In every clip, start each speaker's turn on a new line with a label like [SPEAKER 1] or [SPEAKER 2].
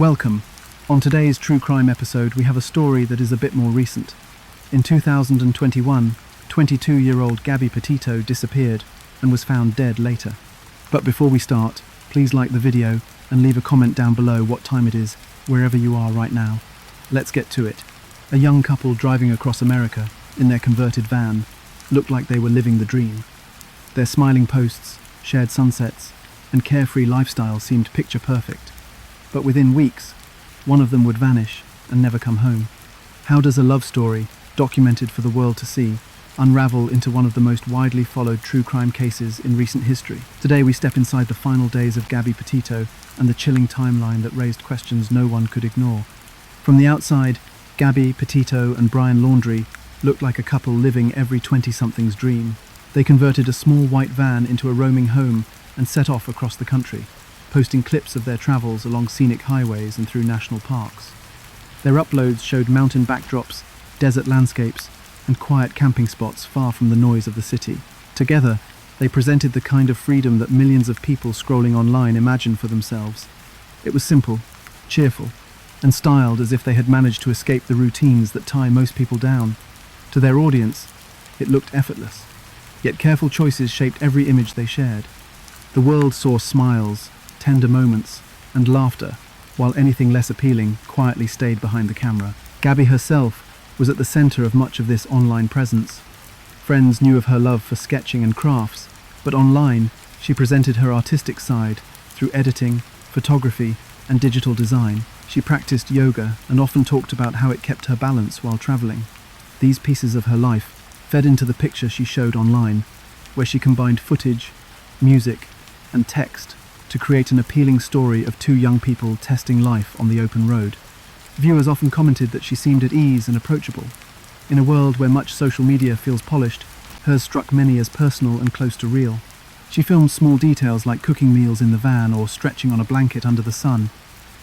[SPEAKER 1] Welcome. On today's true crime episode, we have a story that is a bit more recent. In 2021, 22-year-old Gabby Petito disappeared and was found dead later. But before we start, please like the video and leave a comment down below what time it is, wherever you are right now. Let's get to it. A young couple driving across America in their converted van looked like they were living the dream. Their smiling posts, shared sunsets, and carefree lifestyle seemed picture perfect. But within weeks, one of them would vanish and never come home. How does a love story, documented for the world to see, unravel into one of the most widely followed true crime cases in recent history? Today we step inside the final days of Gabby Petito and the chilling timeline that raised questions no one could ignore. From the outside, Gabby Petito and Brian Laundrie looked like a couple living every 20-something's dream. They converted a small white van into a roaming home and set off across the country, posting clips of their travels along scenic highways and through national parks. Their uploads showed mountain backdrops, desert landscapes, and quiet camping spots far from the noise of the city. Together, they presented the kind of freedom that millions of people scrolling online imagine for themselves. It was simple, cheerful, and styled as if they had managed to escape the routines that tie most people down. To their audience, it looked effortless, yet careful choices shaped every image they shared. The world saw smiles, tender moments, and laughter, while anything less appealing quietly stayed behind the camera. Gabby herself was at the center of much of this online presence. Friends knew of her love for sketching and crafts, but online, she presented her artistic side through editing, photography, and digital design. She practiced yoga and often talked about how it kept her balance while traveling. These pieces of her life fed into the picture she showed online, where she combined footage, music, and text to create an appealing story of two young people testing life on the open road. Viewers often commented that she seemed at ease and approachable. In a world where much social media feels polished, hers struck many as personal and close to real. She filmed small details like cooking meals in the van or stretching on a blanket under the sun.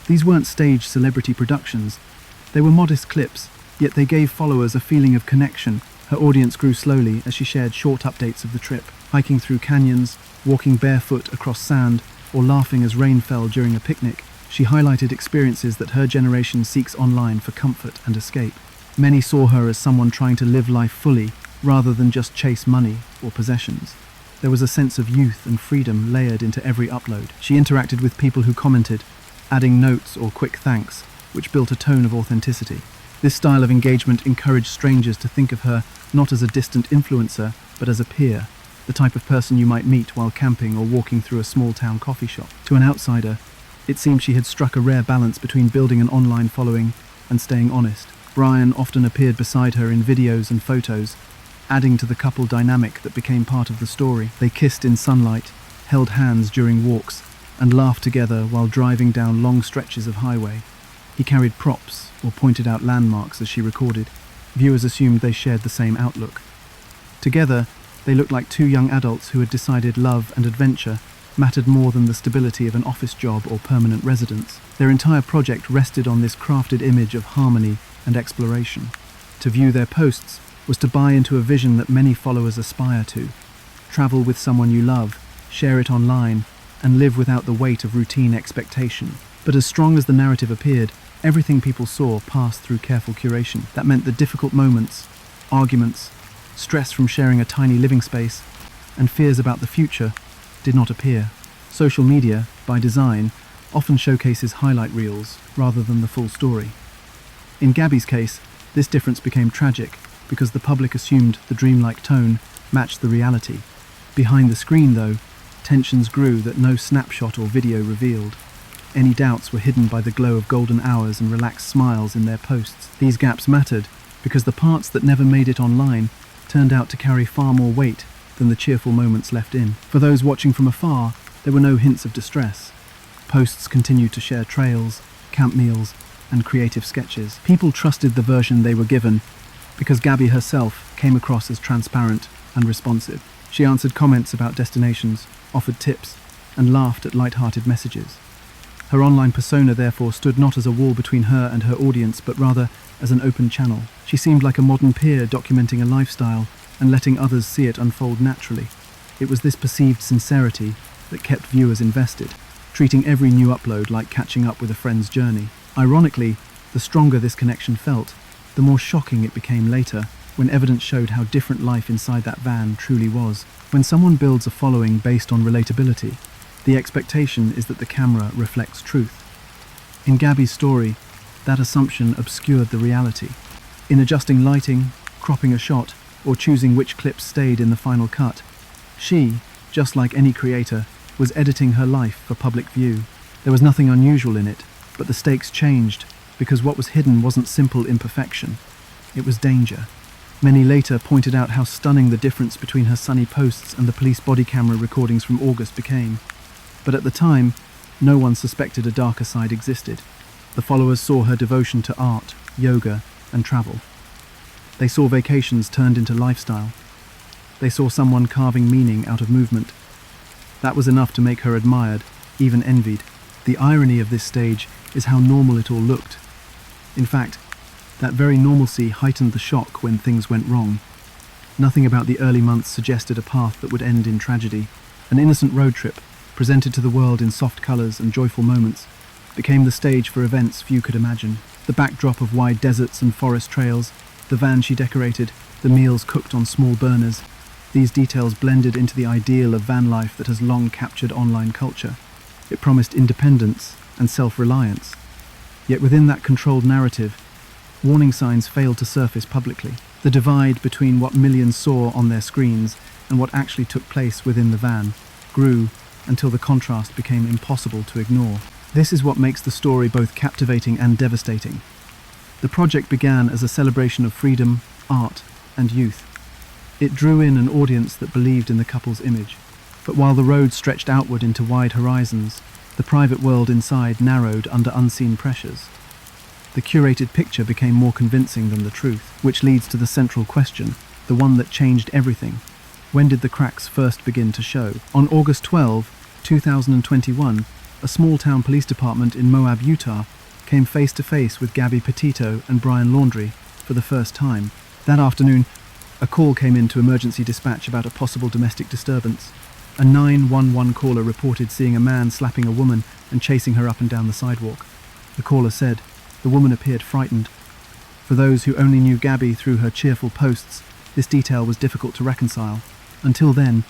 [SPEAKER 1] These weren't staged celebrity productions. They were modest clips, yet they gave followers a feeling of connection. Her audience grew slowly as she shared short updates of the trip, hiking through canyons, walking barefoot across sand, or laughing as rain fell during a picnic. She highlighted experiences that her generation seeks online for comfort and escape. Many saw her as someone trying to live life fully, rather than just chase money or possessions. There was a sense of youth and freedom layered into every upload. She interacted with people who commented, adding notes or quick thanks, which built a tone of authenticity. This style of engagement encouraged strangers to think of her not as a distant influencer, but as a peer, the type of person you might meet while camping or walking through a small-town coffee shop. To an outsider, it seemed she had struck a rare balance between building an online following and staying honest. Brian often appeared beside her in videos and photos, adding to the couple dynamic that became part of the story. They kissed in sunlight, held hands during walks, and laughed together while driving down long stretches of highway. He carried props or pointed out landmarks as she recorded. Viewers assumed they shared the same outlook. Together, they looked like two young adults who had decided love and adventure mattered more than the stability of an office job or permanent residence. Their entire project rested on this crafted image of harmony and exploration. To view their posts was to buy into a vision that many followers aspire to. Travel with someone you love, share it online, and live without the weight of routine expectation. But as strong as the narrative appeared, everything people saw passed through careful curation. That meant that difficult moments, arguments, stress from sharing a tiny living space, and fears about the future did not appear. Social media, by design, often showcases highlight reels rather than the full story. In Gabby's case, this difference became tragic because the public assumed the dreamlike tone matched the reality. Behind the screen, though, tensions grew that no snapshot or video revealed. Any doubts were hidden by the glow of golden hours and relaxed smiles in their posts. These gaps mattered because the parts that never made it online turned out to carry far more weight than the cheerful moments left in. For those watching from afar, there were no hints of distress. Posts continued to share trails, camp meals, and creative sketches. People trusted the version they were given because Gabby herself came across as transparent and responsive. She answered comments about destinations, offered tips, and laughed at light-hearted messages. Her online persona therefore stood not as a wall between her and her audience, but rather as an open channel. She seemed like a modern peer documenting a lifestyle and letting others see it unfold naturally. It was this perceived sincerity that kept viewers invested. treating every new upload like catching up with a friend's journey. Ironically, the stronger this connection felt, the more shocking it became later, when evidence showed how different life inside that van truly was. When someone builds a following based on relatability, the expectation is that the camera reflects truth. In Gabby's story, that assumption obscured the reality. In adjusting lighting, cropping a shot, or choosing which clips stayed in the final cut, she, just like any creator, was editing her life for public view. There was nothing unusual in it, but the stakes changed, because what was hidden wasn't simple imperfection. It was danger. Many later pointed out how stunning the difference between her sunny posts and the police body camera recordings from August became. But at the time, no one suspected a darker side existed. The followers saw her devotion to art, yoga, and travel. They saw vacations turned into lifestyle. They saw someone carving meaning out of movement. That was enough to make her admired, even envied. The irony of this stage is how normal it all looked. In fact, that very normalcy heightened the shock when things went wrong. Nothing about the early months suggested a path that would end in tragedy. An innocent road trip, presented to the world in soft colours and joyful moments, became the stage for events few could imagine. The backdrop of wide deserts and forest trails, the van she decorated, the meals cooked on small burners. These details blended into the ideal of van life that has long captured online culture. It promised independence and self-reliance. Yet within that controlled narrative, warning signs failed to surface publicly. The divide between what millions saw on their screens and what actually took place within the van grew until the contrast became impossible to ignore. This is what makes the story both captivating and devastating. The project began as a celebration of freedom, art, and youth. It drew in an audience that believed in the couple's image. But while the road stretched outward into wide horizons, the private world inside narrowed under unseen pressures. The curated picture became more convincing than the truth, which leads to the central question, the one that changed everything. When did the cracks first begin to show? On August 12, 2021, a small-town police department in Moab, Utah, came face-to-face with Gabby Petito and Brian Laundrie for the first time. That afternoon, a call came in to emergency dispatch about a possible domestic disturbance. A 911 caller reported seeing a man slapping a woman and chasing her up and down the sidewalk. The caller said the woman appeared frightened. For those who only knew Gabby through her cheerful posts, this detail was difficult to reconcile. Until then,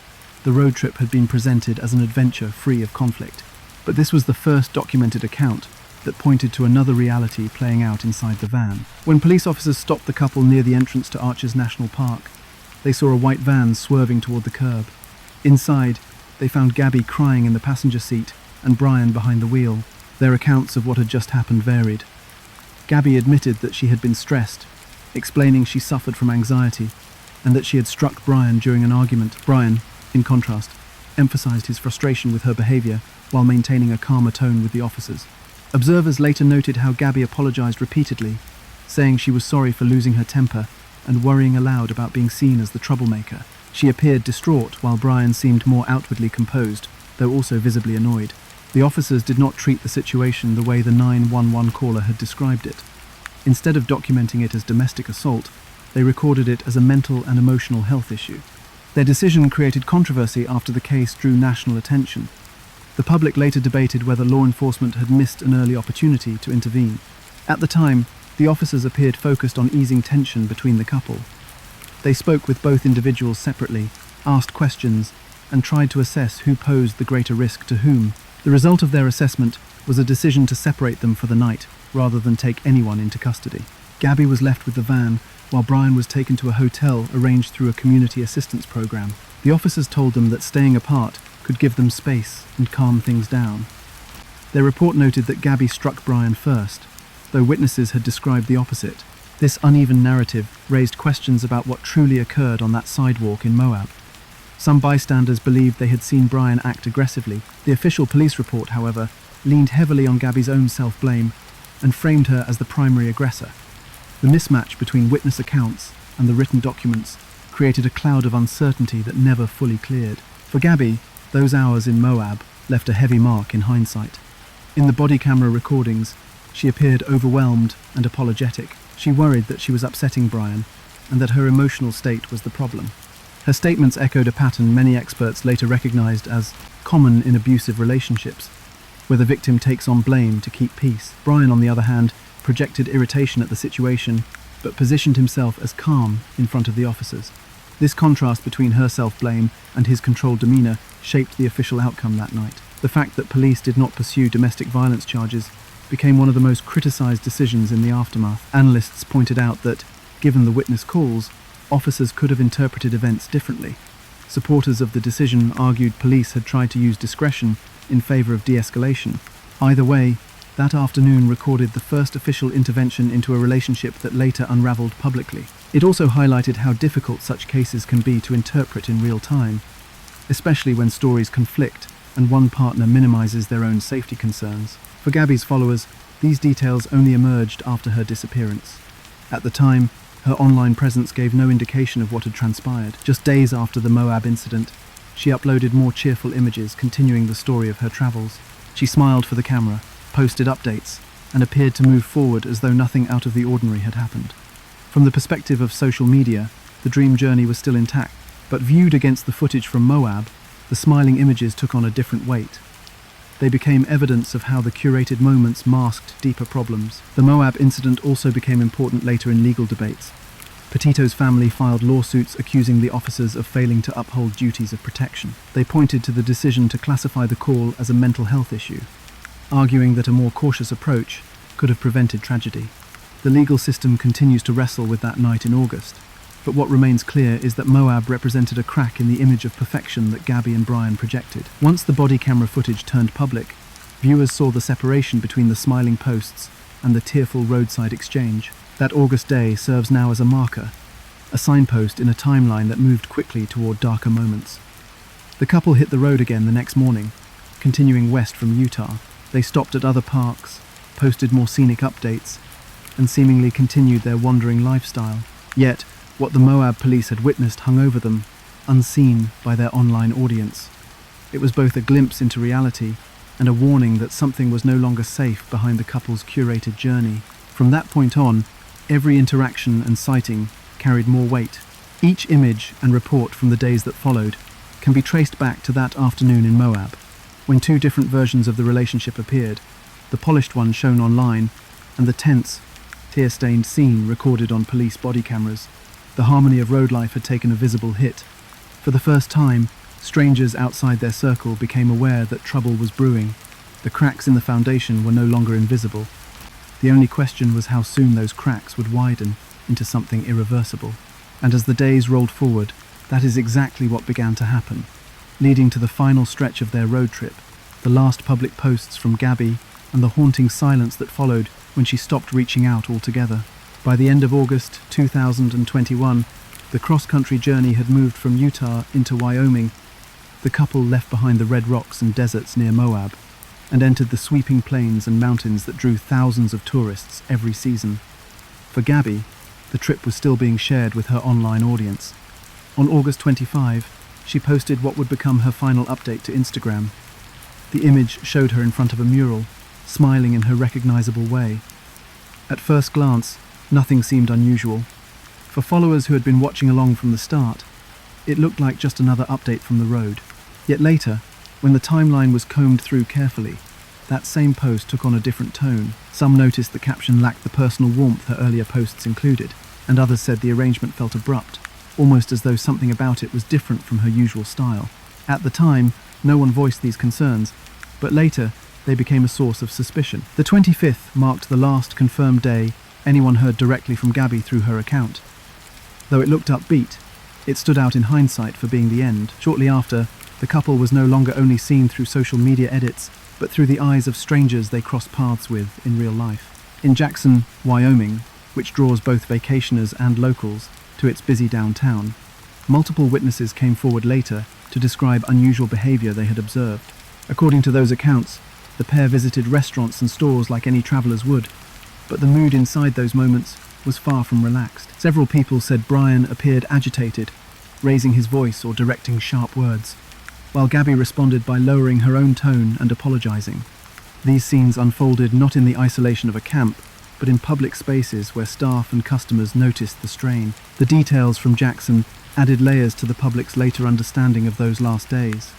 [SPEAKER 1] the road trip had been presented as an adventure free of conflict. But this was the first documented account that pointed to another reality playing out inside the van. When police officers stopped the couple near the entrance to Arches National Park, they saw a white van swerving toward the curb. Inside, they found Gabby crying in the passenger seat and Brian behind the wheel. Their accounts of what had just happened varied. Gabby admitted that she had been stressed, explaining she suffered from anxiety and that she had struck Brian during an argument. Brian, in contrast, emphasized his frustration with her behavior while maintaining a calmer tone with the officers. Observers later noted how Gabby apologized repeatedly, saying she was sorry for losing her temper and worrying aloud about being seen as the troublemaker. She appeared distraught while Brian seemed more outwardly composed, though also visibly annoyed. The officers did not treat the situation the way the 911 caller had described it. Instead of documenting it as domestic assault, they recorded it as a mental and emotional health issue. Their decision created controversy after the case drew national attention. The public later debated whether law enforcement had missed an early opportunity to intervene. At the time, the officers appeared focused on easing tension between the couple. They spoke with both individuals separately, asked questions, and tried to assess who posed the greater risk to whom. The result of their assessment was a decision to separate them for the night, rather than take anyone into custody. Gabby was left with the van, while Brian was taken to a hotel arranged through a community assistance program. The officers told them that staying apart could give them space and calm things down. Their report noted that Gabby struck Brian first, though witnesses had described the opposite. This uneven narrative raised questions about what truly occurred on that sidewalk in Moab. Some bystanders believed they had seen Brian act aggressively. The official police report, however, leaned heavily on Gabby's own self-blame and framed her as the primary aggressor. The mismatch between witness accounts and the written documents created a cloud of uncertainty that never fully cleared. For Gabby, those hours in Moab left a heavy mark in hindsight. In the body camera recordings, she appeared overwhelmed and apologetic. She worried that she was upsetting Brian and that her emotional state was the problem. Her statements echoed a pattern many experts later recognized as common in abusive relationships. where the victim takes on blame to keep peace. Brian, on the other hand, projected irritation at the situation, but positioned himself as calm in front of the officers. This contrast between her self-blame and his controlled demeanor shaped the official outcome that night. The fact that police did not pursue domestic violence charges became one of the most criticized decisions in the aftermath. Analysts pointed out that, given the witness calls, officers could have interpreted events differently. Supporters of the decision argued police had tried to use discretion in favor of de-escalation. Either way, that afternoon recorded the first official intervention into a relationship that later unraveled publicly. It also highlighted how difficult such cases can be to interpret in real time, especially when stories conflict and one partner minimizes their own safety concerns. For Gabby's followers, these details only emerged after her disappearance. At the time, her online presence gave no indication of what had transpired. Just days after the Moab incident, she uploaded more cheerful images continuing the story of her travels. She smiled for the camera, posted updates, and appeared to move forward as though nothing out of the ordinary had happened. From the perspective of social media, the dream journey was still intact, but viewed against the footage from Moab, the smiling images took on a different weight. They became evidence of how the curated moments masked deeper problems. The Moab incident also became important later in legal debates. Petito's family filed lawsuits accusing the officers of failing to uphold duties of protection. They pointed to the decision to classify the call as a mental health issue, arguing that a more cautious approach could have prevented tragedy. The legal system continues to wrestle with that night in August, but what remains clear is that Moab represented a crack in the image of perfection that Gabby and Brian projected. Once the body camera footage turned public, viewers saw the separation between the smiling posts and the tearful roadside exchange. That August day serves now as a marker, a signpost in a timeline that moved quickly toward darker moments. The couple hit the road again the next morning, continuing west from Utah. They stopped at other parks, posted more scenic updates, and seemingly continued their wandering lifestyle. Yet, what the Moab police had witnessed hung over them, unseen by their online audience. It was both a glimpse into reality and a warning that something was no longer safe behind the couple's curated journey. From that point on, every interaction and sighting carried more weight. Each image and report from the days that followed can be traced back to that afternoon in Moab, when two different versions of the relationship appeared, the polished one shown online and the tense, tear-stained scene recorded on police body cameras. The harmony of road life had taken a visible hit. For the first time, strangers outside their circle became aware that trouble was brewing. The cracks in the foundation were no longer invisible. The only question was how soon those cracks would widen into something irreversible. And as the days rolled forward, that is exactly what began to happen, leading to the final stretch of their road trip, the last public posts from Gabby, and the haunting silence that followed when she stopped reaching out altogether. By the end of August 2021, the cross-country journey had moved from Utah into Wyoming. The couple left behind the red rocks and deserts near Moab and entered the sweeping plains and mountains that drew thousands of tourists every season. For Gabby, the trip was still being shared with her online audience. On August 25, she posted what would become her final update to Instagram. The image showed her in front of a mural, smiling in her recognizable way. At first glance, nothing seemed unusual. For followers who had been watching along from the start, it looked like just another update from the road. Yet later, when the timeline was combed through carefully, that same post took on a different tone. Some noticed the caption lacked the personal warmth her earlier posts included, and others said the arrangement felt abrupt, almost as though something about it was different from her usual style. At the time, no one voiced these concerns, but later, they became a source of suspicion. The 25th marked the last confirmed day anyone heard directly from Gabby through her account. Though it looked upbeat, it stood out in hindsight for being the end. Shortly after, the couple was no longer only seen through social media edits, but through the eyes of strangers they crossed paths with in real life. In Jackson, Wyoming, which draws both vacationers and locals to its busy downtown, multiple witnesses came forward later to describe unusual behavior they had observed. According to those accounts, the pair visited restaurants and stores like any travelers would, but the mood inside those moments was far from relaxed. Several people said Brian appeared agitated, raising his voice or directing sharp words, while Gabby responded by lowering her own tone and apologizing. These scenes unfolded not in the isolation of a camp, but in public spaces where staff and customers noticed the strain. The details from Jackson added layers to the public's later understanding of those last days.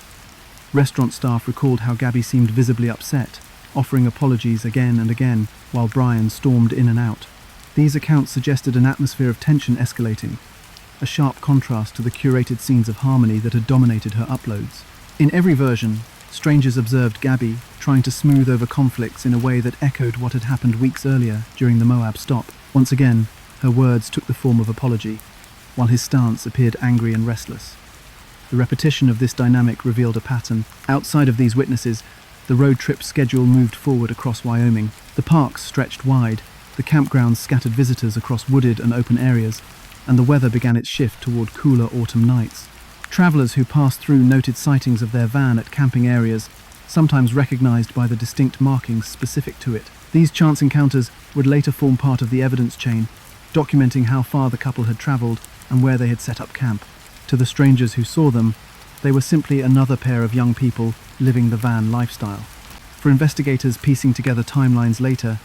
[SPEAKER 1] Restaurant staff recalled how Gabby seemed visibly upset, offering apologies again and again while Brian stormed in and out. These accounts suggested an atmosphere of tension escalating, a sharp contrast to the curated scenes of harmony that had dominated her uploads. In every version, strangers observed Gabby trying to smooth over conflicts in a way that echoed what had happened weeks earlier during the Moab stop. Once again, her words took the form of apology, while his stance appeared angry and restless. The repetition of this dynamic revealed a pattern. Outside of these witnesses, the road trip schedule moved forward across Wyoming. The parks stretched wide, the campgrounds scattered visitors across wooded and open areas, and the weather began its shift toward cooler autumn nights. Travelers who passed through noted sightings of their van at camping areas, sometimes recognized by the distinct markings specific to it. These chance encounters would later form part of the evidence chain, documenting how far the couple had traveled and where they had set up camp. To the strangers who saw them, they were simply another pair of young people living the van lifestyle. For investigators piecing together timelines later,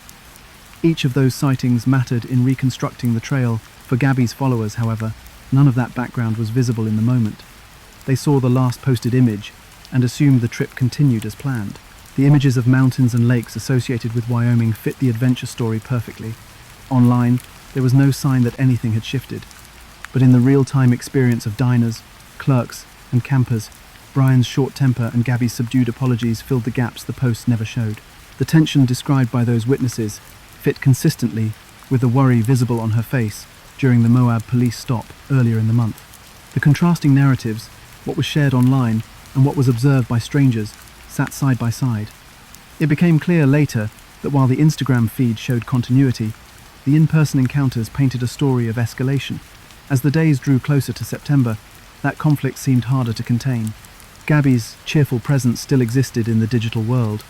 [SPEAKER 1] each of those sightings mattered in reconstructing the trail. For Gabby's followers, however, none of that background was visible in the moment. They saw the last posted image and assumed the trip continued as planned. The images of mountains and lakes associated with Wyoming fit the adventure story perfectly. Online, there was no sign that anything had shifted. But in the real-time experience of diners, clerks, and campers, Brian's short temper and Gabby's subdued apologies filled the gaps the posts never showed. The tension described by those witnesses fit consistently with the worry visible on her face during the Moab police stop earlier in the month. The contrasting narratives, what was shared online and what was observed by strangers, sat side by side. It became clear later that while the Instagram feed showed continuity, the in-person encounters painted a story of escalation. As the days drew closer to September, that conflict seemed harder to contain. Gabby's cheerful presence still existed in the digital world,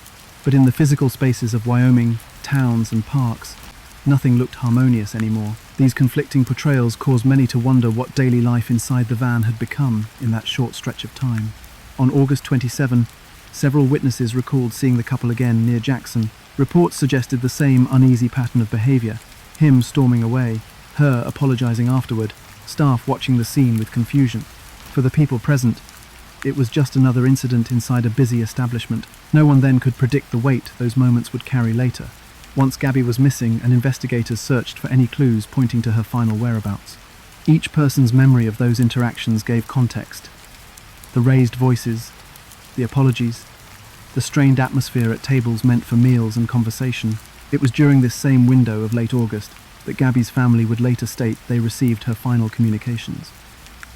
[SPEAKER 1] but in the physical spaces of Wyoming, towns and parks, nothing looked harmonious anymore. These conflicting portrayals caused many to wonder what daily life inside the van had become in that short stretch of time. On August 27, several witnesses recalled seeing the couple again near Jackson. Reports suggested the same uneasy pattern of behavior, him storming away, her apologizing afterward, staff watching the scene with confusion. For the people present, it was just another incident inside a busy establishment. No one then could predict the weight those moments would carry later. Once Gabby was missing, and investigators searched for any clues pointing to her final whereabouts. Each person's memory of those interactions gave context. The raised voices, the apologies, the strained atmosphere at tables meant for meals and conversation. It was during this same window of late August that Gabby's family would later state they received her final communications.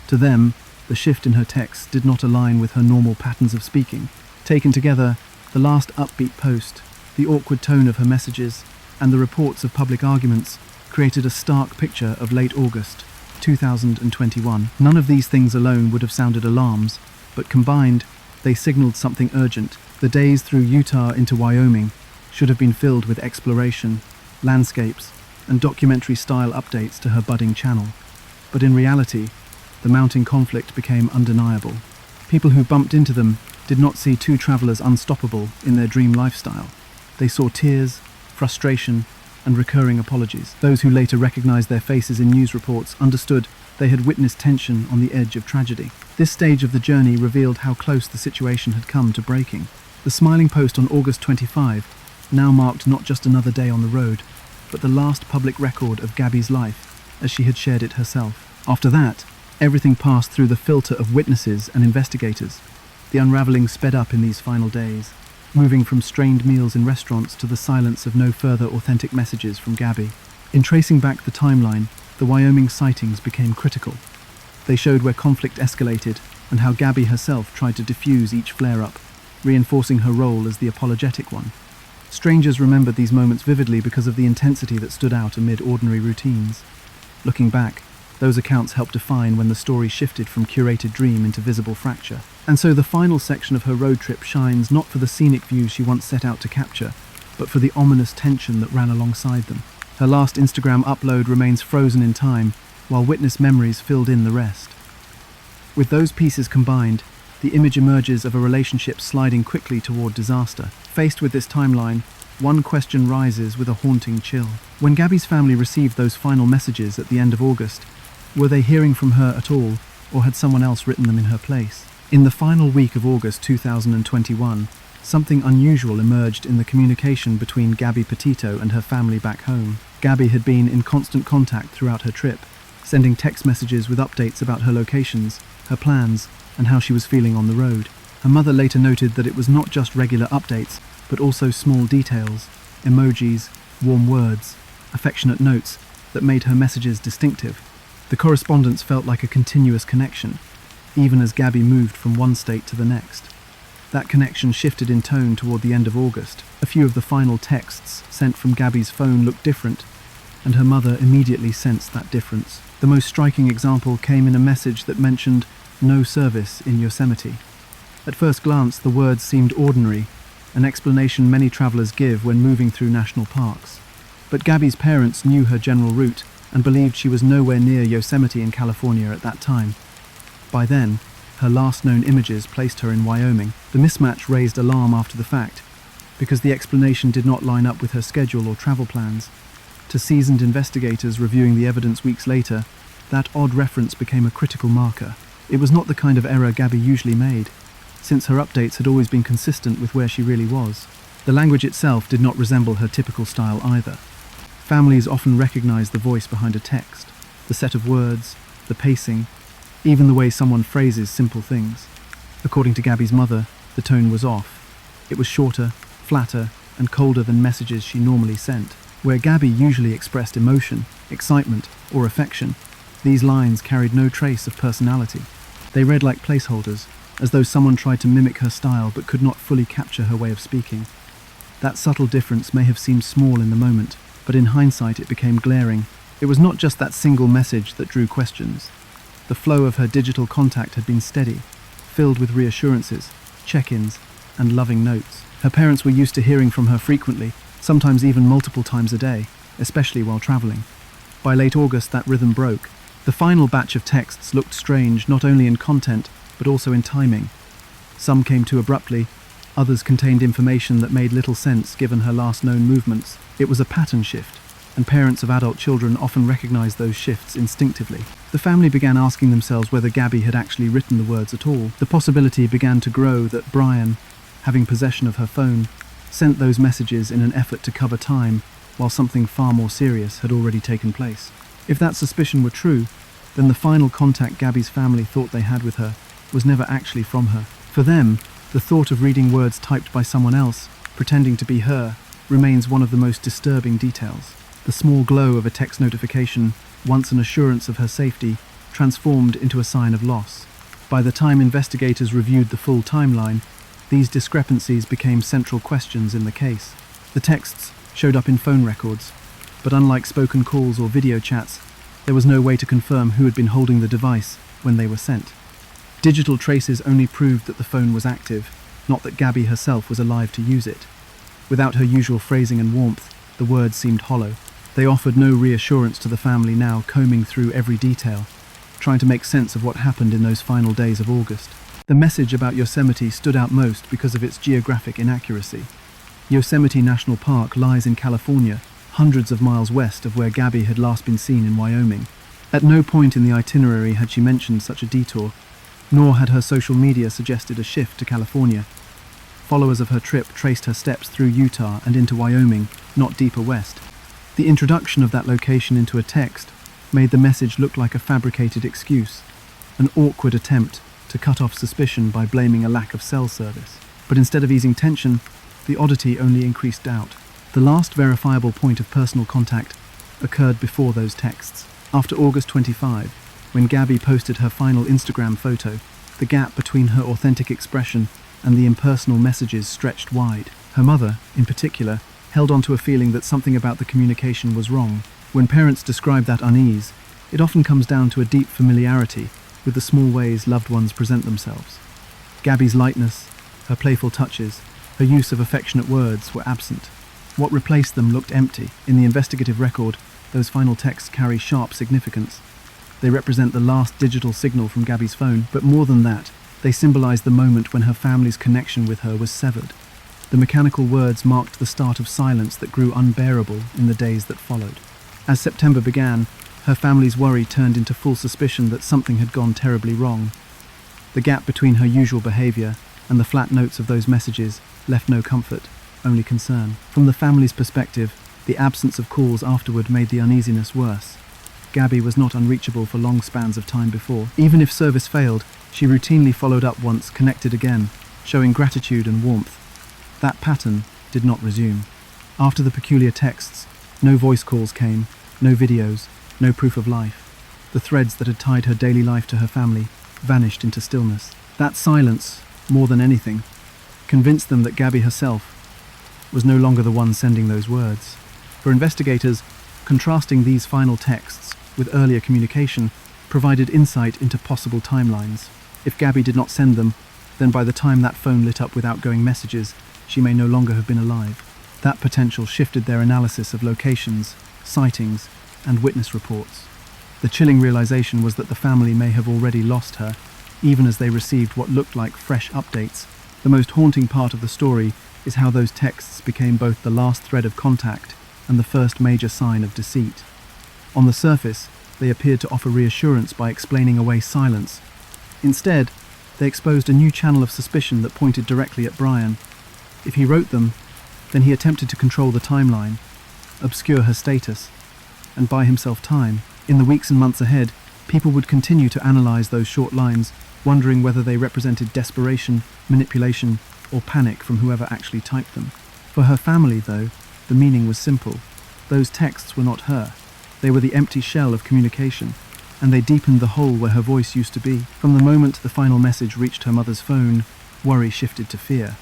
[SPEAKER 1] To them, the shift in her texts did not align with her normal patterns of speaking. Taken together, the last upbeat post, the awkward tone of her messages, and the reports of public arguments created a stark picture of late August 2021. None of these things alone would have sounded alarms, but combined, they signaled something urgent. The days through Utah into Wyoming should have been filled with exploration, landscapes, and documentary-style updates to her budding channel. But in reality, the mounting conflict became undeniable. People who bumped into them did not see two travelers unstoppable in their dream lifestyle. They saw tears, frustration, and recurring apologies. Those who later recognized their faces in news reports understood they had witnessed tension on the edge of tragedy. This stage of the journey revealed how close the situation had come to breaking. The smiling post on August 25 now marked not just another day on the road, but the last public record of Gabby's life, as she had shared it herself. After that, everything passed through the filter of witnesses and investigators. The unraveling sped up in these final days, moving from strained meals in restaurants to the silence of no further authentic messages from Gabby. In tracing back the timeline, the Wyoming sightings became critical. They showed where conflict escalated and how Gabby herself tried to diffuse each flare-up, reinforcing her role as the apologetic one. Strangers remembered these moments vividly because of the intensity that stood out amid ordinary routines. Looking back, those accounts helped define when the story shifted from curated dream into visible fracture. And so the final section of her road trip shines not for the scenic views she once set out to capture, but for the ominous tension that ran alongside them. Her last Instagram upload remains frozen in time, while witness memories filled in the rest. With those pieces combined, the image emerges of a relationship sliding quickly toward disaster. Faced with this timeline, one question rises with a haunting chill. When Gabby's family received those final messages at the end of August, were they hearing from her at all, or had someone else written them in her place? In the final week of August 2021, something unusual emerged in the communication between Gabby Petito and her family back home. Gabby had been in constant contact throughout her trip, sending text messages with updates about her locations, her plans, and how she was feeling on the road. Her mother later noted that it was not just regular updates, but also small details, emojis, warm words, affectionate notes that made her messages distinctive. The correspondence felt like a continuous connection, even as Gabby moved from one state to the next. That connection shifted in tone toward the end of August. A few of the final texts sent from Gabby's phone looked different, and her mother immediately sensed that difference. The most striking example came in a message that mentioned no service in Yosemite. At first glance, the words seemed ordinary, an explanation many travelers give when moving through national parks. But Gabby's parents knew her general route and believed she was nowhere near Yosemite in California at that time. By then, her last known images placed her in Wyoming. The mismatch raised alarm after the fact, because the explanation did not line up with her schedule or travel plans. To seasoned investigators reviewing the evidence weeks later, that odd reference became a critical marker. It was not the kind of error Gabby usually made, since her updates had always been consistent with where she really was. The language itself did not resemble her typical style either. Families often recognize the voice behind a text, the set of words, the pacing, even the way someone phrases simple things. According to Gabby's mother, the tone was off. It was shorter, flatter, and colder than messages she normally sent. Where Gabby usually expressed emotion, excitement, or affection, these lines carried no trace of personality. They read like placeholders, as though someone tried to mimic her style but could not fully capture her way of speaking. That subtle difference may have seemed small in the moment, but in hindsight it became glaring. It was not just that single message that drew questions. The flow of her digital contact had been steady, filled with reassurances, check-ins, and loving notes. Her parents were used to hearing from her frequently, sometimes even multiple times a day, especially while traveling. By late August, that rhythm broke. The final batch of texts looked strange not only in content, but also in timing. Some came too abruptly, others contained information that made little sense given her last known movements. It was a pattern shift, and parents of adult children often recognized those shifts instinctively. The family began asking themselves whether Gabby had actually written the words at all. The possibility began to grow that Brian, having possession of her phone, sent those messages in an effort to cover time while something far more serious had already taken place. If that suspicion were true, then the final contact Gabby's family thought they had with her was never actually from her. For them, the thought of reading words typed by someone else, pretending to be her, remains one of the most disturbing details. The small glow of a text notification, once an assurance of her safety, transformed into a sign of loss. By the time investigators reviewed the full timeline, these discrepancies became central questions in the case. The texts showed up in phone records, but unlike spoken calls or video chats, there was no way to confirm who had been holding the device when they were sent. Digital traces only proved that the phone was active, not that Gabby herself was alive to use it. Without her usual phrasing and warmth, the words seemed hollow. They offered no reassurance to the family now combing through every detail, trying to make sense of what happened in those final days of August. The message about Yosemite stood out most because of its geographic inaccuracy. Yosemite National Park lies in California, hundreds of miles west of where Gabby had last been seen in Wyoming. At no point in the itinerary had she mentioned such a detour, nor had her social media suggested a shift to California. Followers of her trip traced her steps through Utah and into Wyoming, not deeper west. The introduction of that location into a text made the message look like a fabricated excuse, an awkward attempt to cut off suspicion by blaming a lack of cell service. But instead of easing tension, the oddity only increased doubt. The last verifiable point of personal contact occurred before those texts. After August 25, when Gabby posted her final Instagram photo, the gap between her authentic expression and the impersonal messages stretched wide. Her mother, in particular, held on to a feeling that something about the communication was wrong. When parents describe that unease, it often comes down to a deep familiarity with the small ways loved ones present themselves. Gabby's lightness, her playful touches, her use of affectionate words were absent. What replaced them looked empty. In the investigative record, those final texts carry sharp significance. They represent the last digital signal from Gabby's phone, but more than that, they symbolize the moment when her family's connection with her was severed. The mechanical words marked the start of silence that grew unbearable in the days that followed. As September began, her family's worry turned into full suspicion that something had gone terribly wrong. The gap between her usual behavior and the flat notes of those messages left no comfort, only concern. From the family's perspective, the absence of calls afterward made the uneasiness worse. Gabby was not unreachable for long spans of time before. Even if service failed, she routinely followed up once, connected again, showing gratitude and warmth. That pattern did not resume. After the peculiar texts, no voice calls came, no videos, no proof of life. The threads that had tied her daily life to her family vanished into stillness. That silence, more than anything, convinced them that Gabby herself was no longer the one sending those words. For investigators, contrasting these final texts with earlier communication provided insight into possible timelines. If Gabby did not send them, then by the time that phone lit up with outgoing messages, she may no longer have been alive. That potential shifted their analysis of locations, sightings, and witness reports. The chilling realization was that the family may have already lost her, even as they received what looked like fresh updates. The most haunting part of the story is how those texts became both the last thread of contact and the first major sign of deceit. On the surface, they appeared to offer reassurance by explaining away silence. Instead, they exposed a new channel of suspicion that pointed directly at Brian. If he wrote them, then he attempted to control the timeline, obscure her status, and buy himself time. In the weeks and months ahead, people would continue to analyze those short lines, wondering whether they represented desperation, manipulation, or panic from whoever actually typed them. For her family, though, the meaning was simple. Those texts were not her. They were the empty shell of communication, and they deepened the hole where her voice used to be. From the moment the final message reached her mother's phone, worry shifted to fear.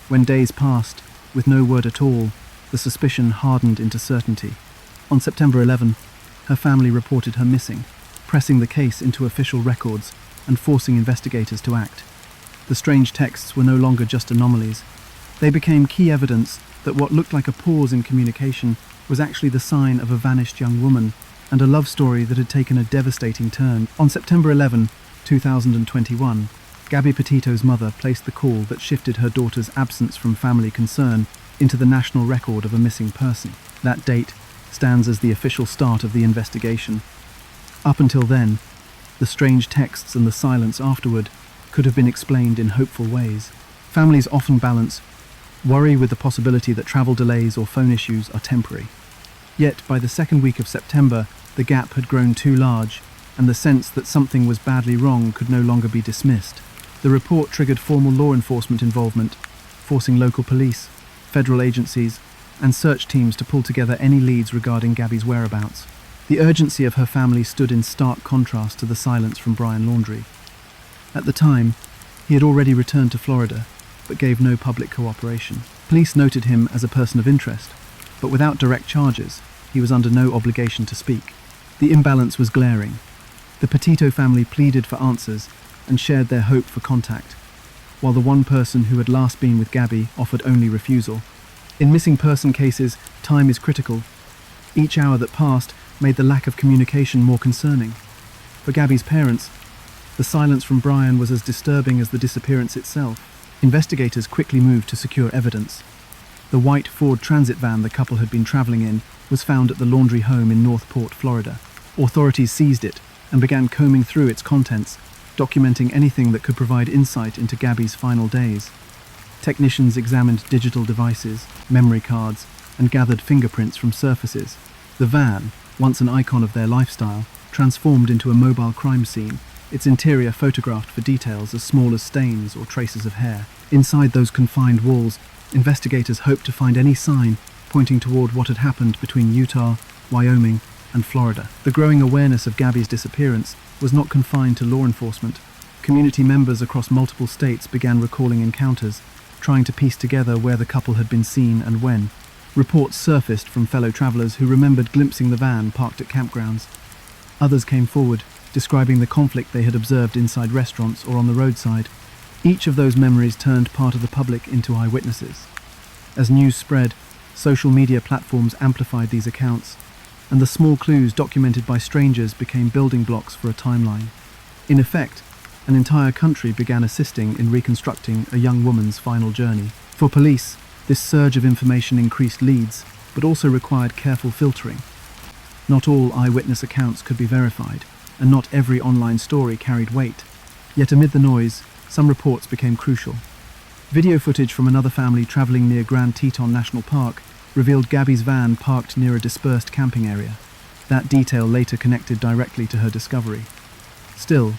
[SPEAKER 1] When days passed, with no word at all, the suspicion hardened into certainty. On September 11, her family reported her missing, pressing the case into official records and forcing investigators to act. The strange texts were no longer just anomalies. They became key evidence that what looked like a pause in communication was actually the sign of a vanished young woman and a love story that had taken a devastating turn. On September 11, 2021, Gabby Petito's mother placed the call that shifted her daughter's absence from family concern into the national record of a missing person. That date stands as the official start of the investigation. Up until then, the strange texts and the silence afterward could have been explained in hopeful ways. Families often balance worry with the possibility that travel delays or phone issues are temporary. Yet, by the second week of September, the gap had grown too large, and the sense that something was badly wrong could no longer be dismissed. The report triggered formal law enforcement involvement, forcing local police, federal agencies, and search teams to pull together any leads regarding Gabby's whereabouts. The urgency of her family stood in stark contrast to the silence from Brian Laundrie. At the time, he had already returned to Florida, but gave no public cooperation. Police noted him as a person of interest, but without direct charges, he was under no obligation to speak. The imbalance was glaring. The Petito family pleaded for answers and shared their hope for contact, while the one person who had last been with Gabby offered only refusal. In missing person cases, time is critical. Each hour that passed made the lack of communication more concerning. For Gabby's parents, the silence from Brian was as disturbing as the disappearance itself. Investigators quickly moved to secure evidence. The white Ford Transit van the couple had been traveling in was found at the Laundrie home in Northport, Florida. Authorities seized it and began combing through its contents, documenting anything that could provide insight into Gabby's final days. Technicians examined digital devices, memory cards, and gathered fingerprints from surfaces. The van, once an icon of their lifestyle, transformed into a mobile crime scene, its interior photographed for details as small as stains or traces of hair. Inside those confined walls, investigators hoped to find any sign pointing toward what had happened between Utah, Wyoming, and Florida. The growing awareness of Gabby's disappearance was not confined to law enforcement. Community members across multiple states began recalling encounters, trying to piece together where the couple had been seen and when. Reports surfaced from fellow travelers who remembered glimpsing the van parked at campgrounds. Others came forward, describing the conflict they had observed inside restaurants or on the roadside. Each of those memories turned part of the public into eyewitnesses. As news spread, social media platforms amplified these accounts, and the small clues documented by strangers became building blocks for a timeline. In effect, an entire country began assisting in reconstructing a young woman's final journey. For police, this surge of information increased leads, but also required careful filtering. Not all eyewitness accounts could be verified, and not every online story carried weight. Yet amid the noise, some reports became crucial. Video footage from another family traveling near Grand Teton National Park revealed Gabby's van parked near a dispersed camping area. That detail later connected directly to her discovery. Still,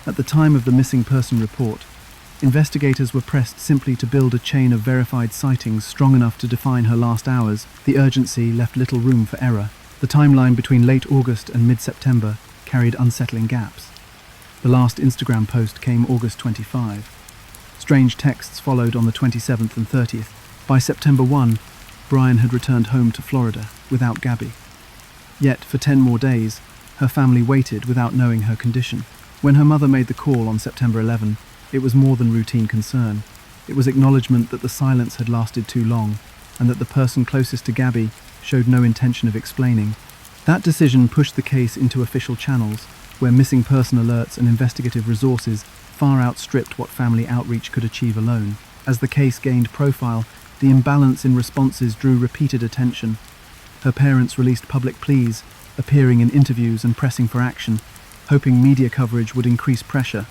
[SPEAKER 1] at the time of the missing person report, investigators were pressed simply to build a chain of verified sightings strong enough to define her last hours. The urgency left little room for error. The timeline between late August and mid-September carried unsettling gaps. The last Instagram post came August 25. Strange texts followed on the 27th and 30th. By September 1, Brian had returned home to Florida without Gabby. Yet, for 10 more days, her family waited without knowing her condition. When her mother made the call on September 11, it was more than routine concern. It was acknowledgement that the silence had lasted too long, and that the person closest to Gabby showed no intention of explaining. That decision pushed the case into official channels, where missing person alerts and investigative resources far outstripped what family outreach could achieve alone. As the case gained profile, the imbalance in responses drew repeated attention. Her parents released public pleas, appearing in interviews and pressing for action, hoping media coverage would increase pressure.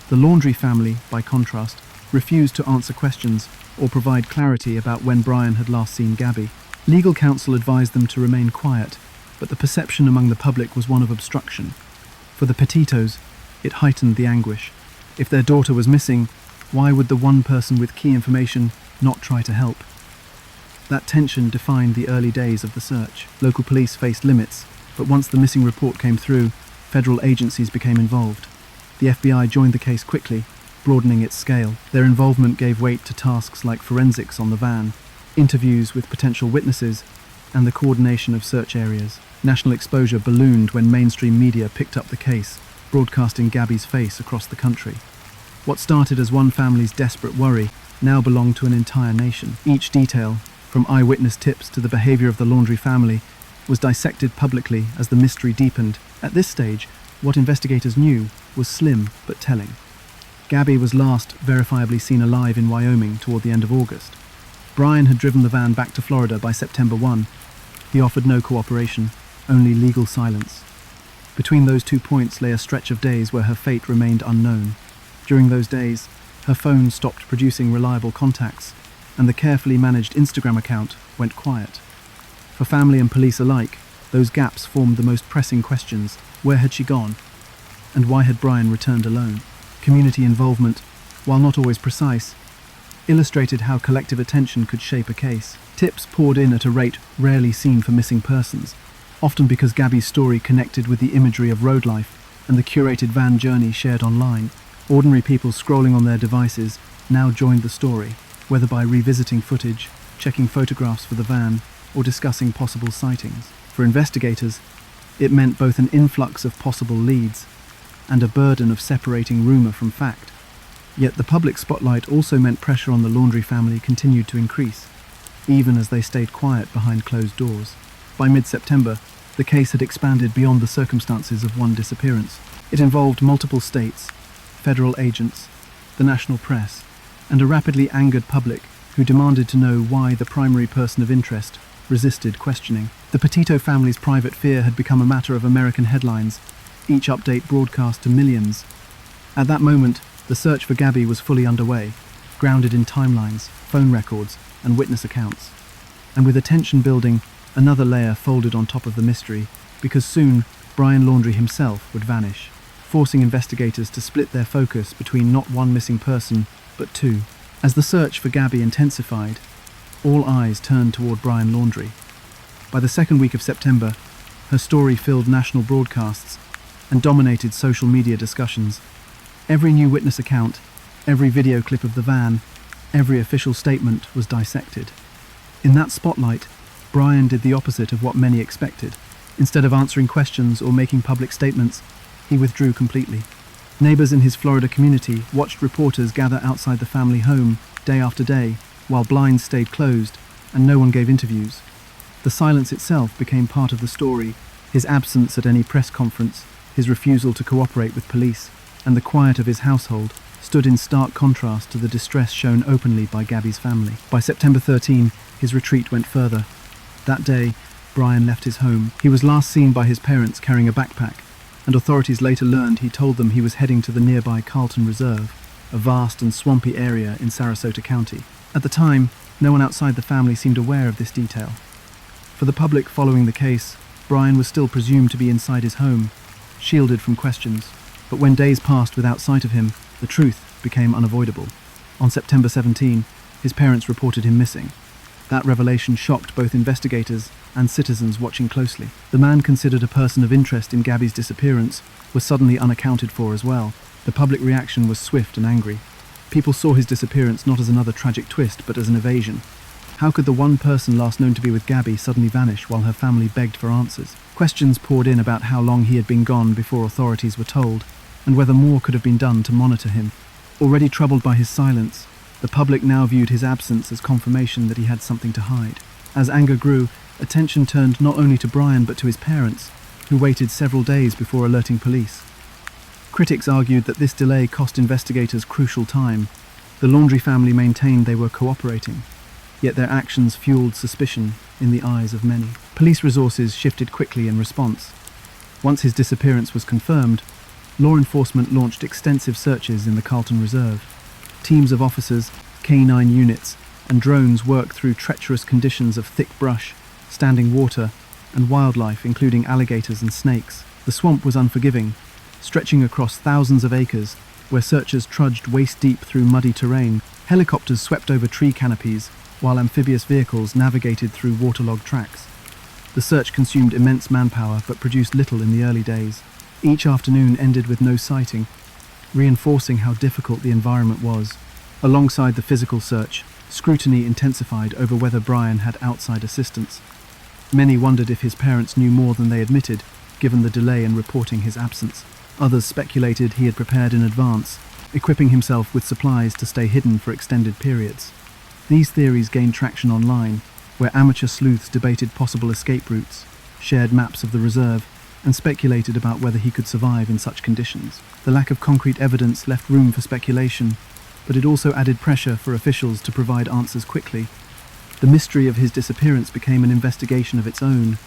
[SPEAKER 1] The Laundrie family, by contrast, refused to answer questions or provide clarity about when Brian had last seen Gabby. Legal counsel advised them to remain quiet, but the perception among the public was one of obstruction. For the Petitos, it heightened the anguish. If their daughter was missing, why would the one person with key information not try to help? That tension defined the early days of the search. Local police faced limits, but once the missing report came through, federal agencies became involved. The FBI joined the case quickly, broadening its scale. Their involvement gave weight to tasks like forensics on the van, interviews with potential witnesses, and the coordination of search areas. National exposure ballooned when mainstream media picked up the case, broadcasting Gabby's face across the country. What started as one family's desperate worry now belonged to an entire nation. Each detail, from eyewitness tips to the behavior of the Laundrie family, was dissected publicly as the mystery deepened. At this stage, what investigators knew was slim but telling. Gabby was last verifiably seen alive in Wyoming toward the end of August. Brian had driven the van back to Florida by September 1. He offered no cooperation, only legal silence. Between those 2 points lay a stretch of days where her fate remained unknown. During those days, her phone stopped producing reliable contacts, and the carefully managed Instagram account went quiet. For family and police alike, those gaps formed the most pressing questions. Where had she gone? And why had Brian returned alone? Community involvement, while not always precise, illustrated how collective attention could shape a case. Tips poured in at a rate rarely seen for missing persons, often because Gabby's story connected with the imagery of road life and the curated van journey shared online. Ordinary people scrolling on their devices now joined the story, whether by revisiting footage, checking photographs for the van, or discussing possible sightings. For investigators, it meant both an influx of possible leads and a burden of separating rumor from fact. Yet the public spotlight also meant pressure on the Laundrie family continued to increase, even as they stayed quiet behind closed doors. By mid-September, the case had expanded beyond the circumstances of one disappearance. It involved multiple states, federal agents, the national press, and a rapidly angered public who demanded to know why the primary person of interest resisted questioning. The Petito family's private fear had become a matter of American headlines, each update broadcast to millions. At that moment, the search for Gabby was fully underway, grounded in timelines, phone records, and witness accounts. And with attention building, another layer folded on top of the mystery, because soon Brian Laundrie himself would vanish, forcing investigators to split their focus between not one missing person, but two. As the search for Gabby intensified, all eyes turned toward Brian Laundrie. By the second week of September, her story filled national broadcasts and dominated social media discussions. Every new witness account, every video clip of the van, every official statement was dissected. In that spotlight, Brian did the opposite of what many expected. Instead of answering questions or making public statements, he withdrew completely. Neighbors in his Florida community watched reporters gather outside the family home day after day, while blinds stayed closed and no one gave interviews. The silence itself became part of the story, his absence at any press conference, his refusal to cooperate with police, and the quiet of his household stood in stark contrast to the distress shown openly by Gabby's family. By September 13, his retreat went further. That day, Brian left his home. He was last seen by his parents carrying a backpack, and authorities later learned he told them he was heading to the nearby Carlton Reserve, a vast and swampy area in Sarasota County. At the time, no one outside the family seemed aware of this detail. For the public following the case, Brian was still presumed to be inside his home, shielded from questions. But when days passed without sight of him, the truth became unavoidable. On September 17, his parents reported him missing. That revelation shocked both investigators and citizens watching closely. The man considered a person of interest in Gabby's disappearance was suddenly unaccounted for as well. The public reaction was swift and angry. People saw his disappearance not as another tragic twist, but as an evasion. How could the one person last known to be with Gabby suddenly vanish while her family begged for answers? Questions poured in about how long he had been gone before authorities were told, and whether more could have been done to monitor him. Already troubled by his silence, the public now viewed his absence as confirmation that he had something to hide. As anger grew, attention turned not only to Brian but to his parents, who waited several days before alerting police. Critics argued that this delay cost investigators crucial time. The Laundrie family maintained they were cooperating, yet their actions fueled suspicion in the eyes of many. Police resources shifted quickly in response. Once his disappearance was confirmed, law enforcement launched extensive searches in the Carlton Reserve. Teams of officers, K-9 units, and drones worked through treacherous conditions of thick brush, standing water, and wildlife including alligators and snakes. The swamp was unforgiving, stretching across thousands of acres, where searchers trudged waist-deep through muddy terrain. Helicopters swept over tree canopies, while amphibious vehicles navigated through waterlogged tracks. The search consumed immense manpower but produced little in the early days. Each afternoon ended with no sighting, reinforcing how difficult the environment was. Alongside the physical search, scrutiny intensified over whether Brian had outside assistance. Many wondered if his parents knew more than they admitted, given the delay in reporting his absence. Others speculated he had prepared in advance, equipping himself with supplies to stay hidden for extended periods. These theories gained traction online, where amateur sleuths debated possible escape routes, shared maps of the reserve, and speculated about whether he could survive in such conditions. The lack of concrete evidence left room for speculation, but it also added pressure for officials to provide answers quickly. The mystery of his disappearance became an investigation of its own,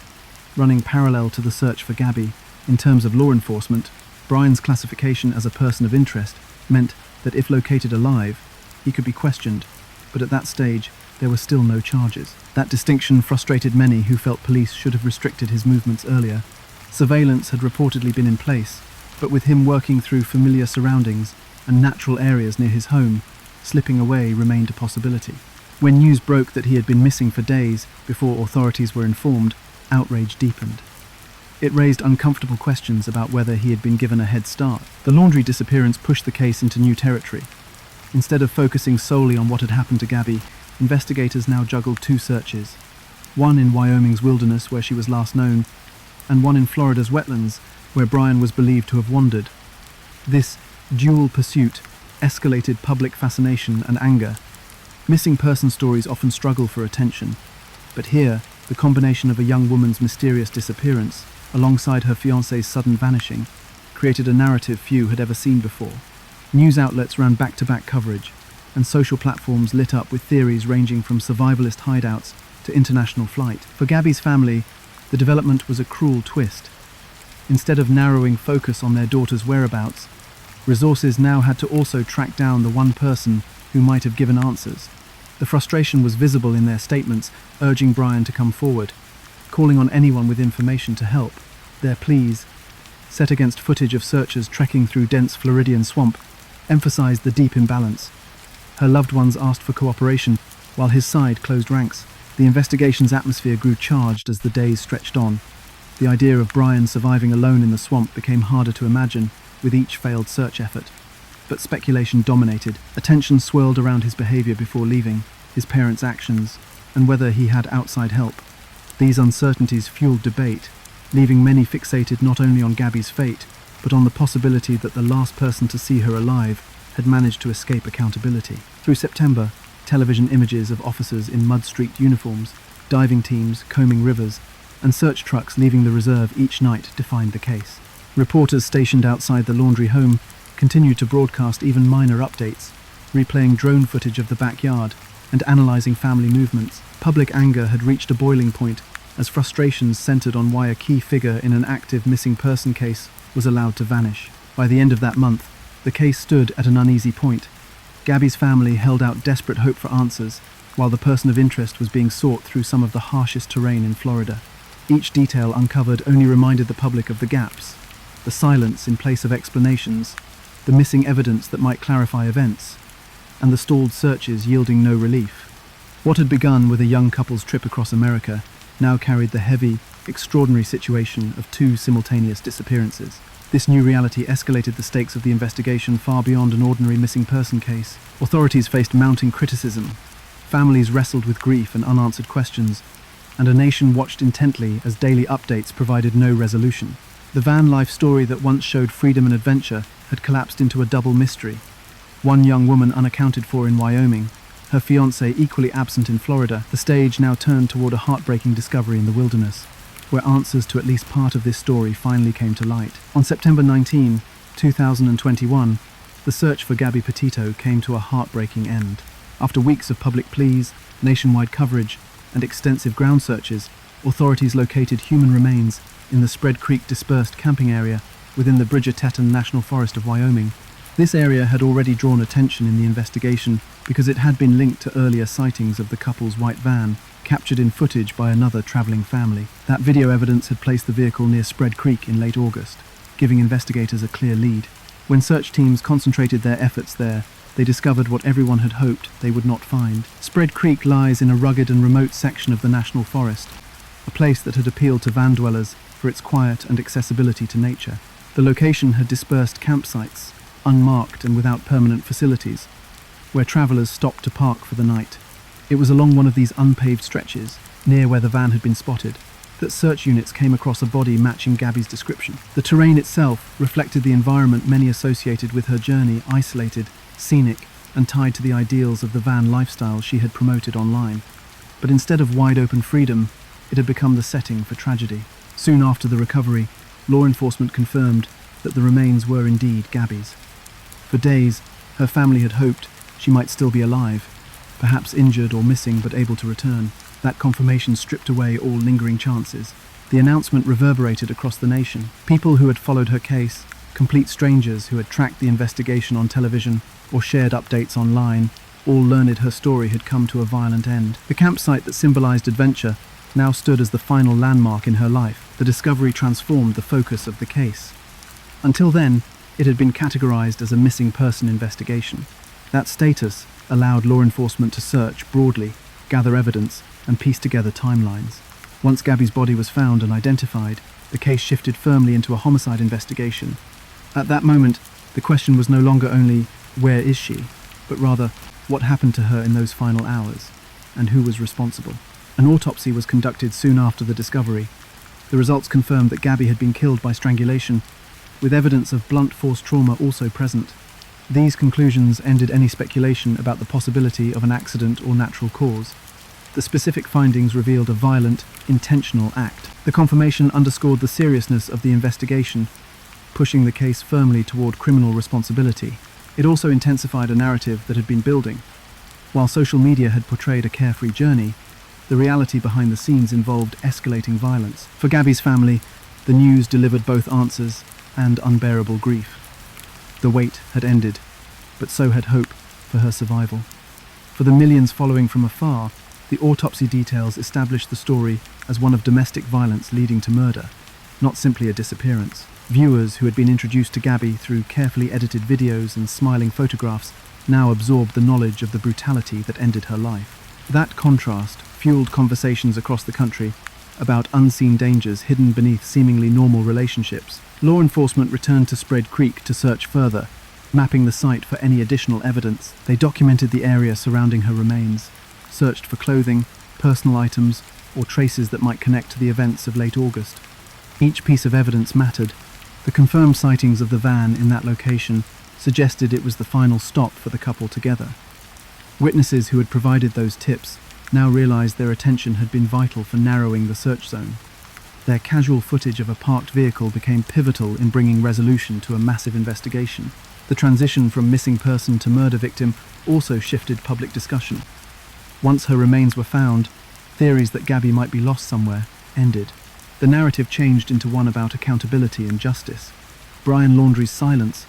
[SPEAKER 1] running parallel to the search for Gabby. In terms of law enforcement, Brian's classification as a person of interest meant that if located alive, he could be questioned, but at that stage, there were still no charges. That distinction frustrated many who felt police should have restricted his movements earlier. Surveillance had reportedly been in place, but with him working through familiar surroundings and natural areas near his home, slipping away remained a possibility. When news broke that he had been missing for days before authorities were informed, outrage deepened. It raised uncomfortable questions about whether he had been given a head start. The Laundrie disappearance pushed the case into new territory. Instead of focusing solely on what had happened to Gabby, investigators now juggled two searches, one in Wyoming's wilderness where she was last known, and one in Florida's wetlands where Brian was believed to have wandered. This dual pursuit escalated public fascination and anger. Missing person stories often struggle for attention, but here, the combination of a young woman's mysterious disappearance alongside her fiancé's sudden vanishing created a narrative few had ever seen before. News outlets ran back-to-back coverage, and social platforms lit up with theories ranging from survivalist hideouts to international flight. For Gabby's family, the development was a cruel twist. Instead of narrowing focus on their daughter's whereabouts, resources now had to also track down the one person who might have given answers. The frustration was visible in their statements, urging Brian to come forward, calling on anyone with information to help. Their pleas, set against footage of searchers trekking through dense Floridian swamp, emphasized the deep imbalance. Her loved ones asked for cooperation, while his side closed ranks. The investigation's atmosphere grew charged as the days stretched on. The idea of Brian surviving alone in the swamp became harder to imagine with each failed search effort. But speculation dominated. Attention swirled around his behavior before leaving, his parents' actions, and whether he had outside help. These uncertainties fueled debate, leaving many fixated not only on Gabby's fate, but on the possibility that the last person to see her alive had managed to escape accountability. Through September, television images of officers in mud-streaked uniforms, diving teams combing rivers, and search trucks leaving the reserve each night defined the case. Reporters stationed outside the Laundrie home continued to broadcast even minor updates, replaying drone footage of the backyard and analysing family movements. Public anger had reached a boiling point as frustrations centred on why a key figure in an active missing person case was allowed to vanish. By the end of that month, the case stood at an uneasy point. Gabby's family held out desperate hope for answers, while the person of interest was being sought through some of the harshest terrain in Florida. Each detail uncovered only reminded the public of the gaps, the silence in place of explanations, the missing evidence that might clarify events, and the stalled searches yielding no relief. What had begun with a young couple's trip across America now carried the heavy, extraordinary situation of two simultaneous disappearances. This new reality escalated the stakes of the investigation far beyond an ordinary missing person case. Authorities faced mounting criticism, families wrestled with grief and unanswered questions, and a nation watched intently as daily updates provided no resolution. The van life story that once showed freedom and adventure had collapsed into a double mystery. One young woman unaccounted for in Wyoming, her fiancé equally absent in Florida. The stage now turned toward a heartbreaking discovery in the wilderness, where answers to at least part of this story finally came to light. On September 19, 2021, the search for Gabby Petito came to a heartbreaking end. After weeks of public pleas, nationwide coverage, and extensive ground searches, authorities located human remains in the Spread Creek dispersed camping area within the Bridger-Teton National Forest of Wyoming. This area had already drawn attention in the investigation because it had been linked to earlier sightings of the couple's white van, captured in footage by another traveling family. That video evidence had placed the vehicle near Spread Creek in late August, giving investigators a clear lead. When search teams concentrated their efforts there, they discovered what everyone had hoped they would not find. Spread Creek lies in a rugged and remote section of the National Forest, a place that had appealed to van dwellers for its quiet and accessibility to nature. The location had dispersed campsites, unmarked and without permanent facilities, where travelers stopped to park for the night. It was along one of these unpaved stretches, near where the van had been spotted, that search units came across a body matching Gabby's description. The terrain itself reflected the environment many associated with her journey, isolated, scenic, and tied to the ideals of the van lifestyle she had promoted online. But instead of wide-open freedom, it had become the setting for tragedy. Soon after the recovery, law enforcement confirmed that the remains were indeed Gabby's. For days, her family had hoped she might still be alive, perhaps injured or missing but able to return. That confirmation stripped away all lingering chances. The announcement reverberated across the nation. People who had followed her case, complete strangers who had tracked the investigation on television or shared updates online, all learned her story had come to a violent end. The campsite that symbolized adventure now stood as the final landmark in her life. The discovery transformed the focus of the case. Until then, it had been categorized as a missing person investigation. That status allowed law enforcement to search broadly, gather evidence, and piece together timelines. Once Gabby's body was found and identified, the case shifted firmly into a homicide investigation. At that moment, the question was no longer only, where is she, but rather, what happened to her in those final hours, and who was responsible? An autopsy was conducted soon after the discovery. The results confirmed that Gabby had been killed by strangulation, with evidence of blunt force trauma also present. These conclusions ended any speculation about the possibility of an accident or natural cause. The specific findings revealed a violent, intentional act. The confirmation underscored the seriousness of the investigation, pushing the case firmly toward criminal responsibility. It also intensified a narrative that had been building. While social media had portrayed a carefree journey, the reality behind the scenes involved escalating violence. For Gabby's family, the news delivered both answers and unbearable grief. The wait had ended, but so had hope for her survival. For the millions following from afar, the autopsy details established the story as one of domestic violence leading to murder, not simply a disappearance. Viewers who had been introduced to Gabby through carefully edited videos and smiling photographs now absorbed the knowledge of the brutality that ended her life. That contrast fueled conversations across the country about unseen dangers hidden beneath seemingly normal relationships. Law enforcement returned to Spread Creek to search further, mapping the site for any additional evidence. They documented the area surrounding her remains, searched for clothing, personal items, or traces that might connect to the events of late August. Each piece of evidence mattered. The confirmed sightings of the van in that location suggested it was the final stop for the couple together. Witnesses who had provided those tips now realized their attention had been vital for narrowing the search zone. Their casual footage of a parked vehicle became pivotal in bringing resolution to a massive investigation. The transition from missing person to murder victim also shifted public discussion. Once her remains were found, theories that Gabby might be lost somewhere ended. The narrative changed into one about accountability and justice. Brian Laundrie's silence,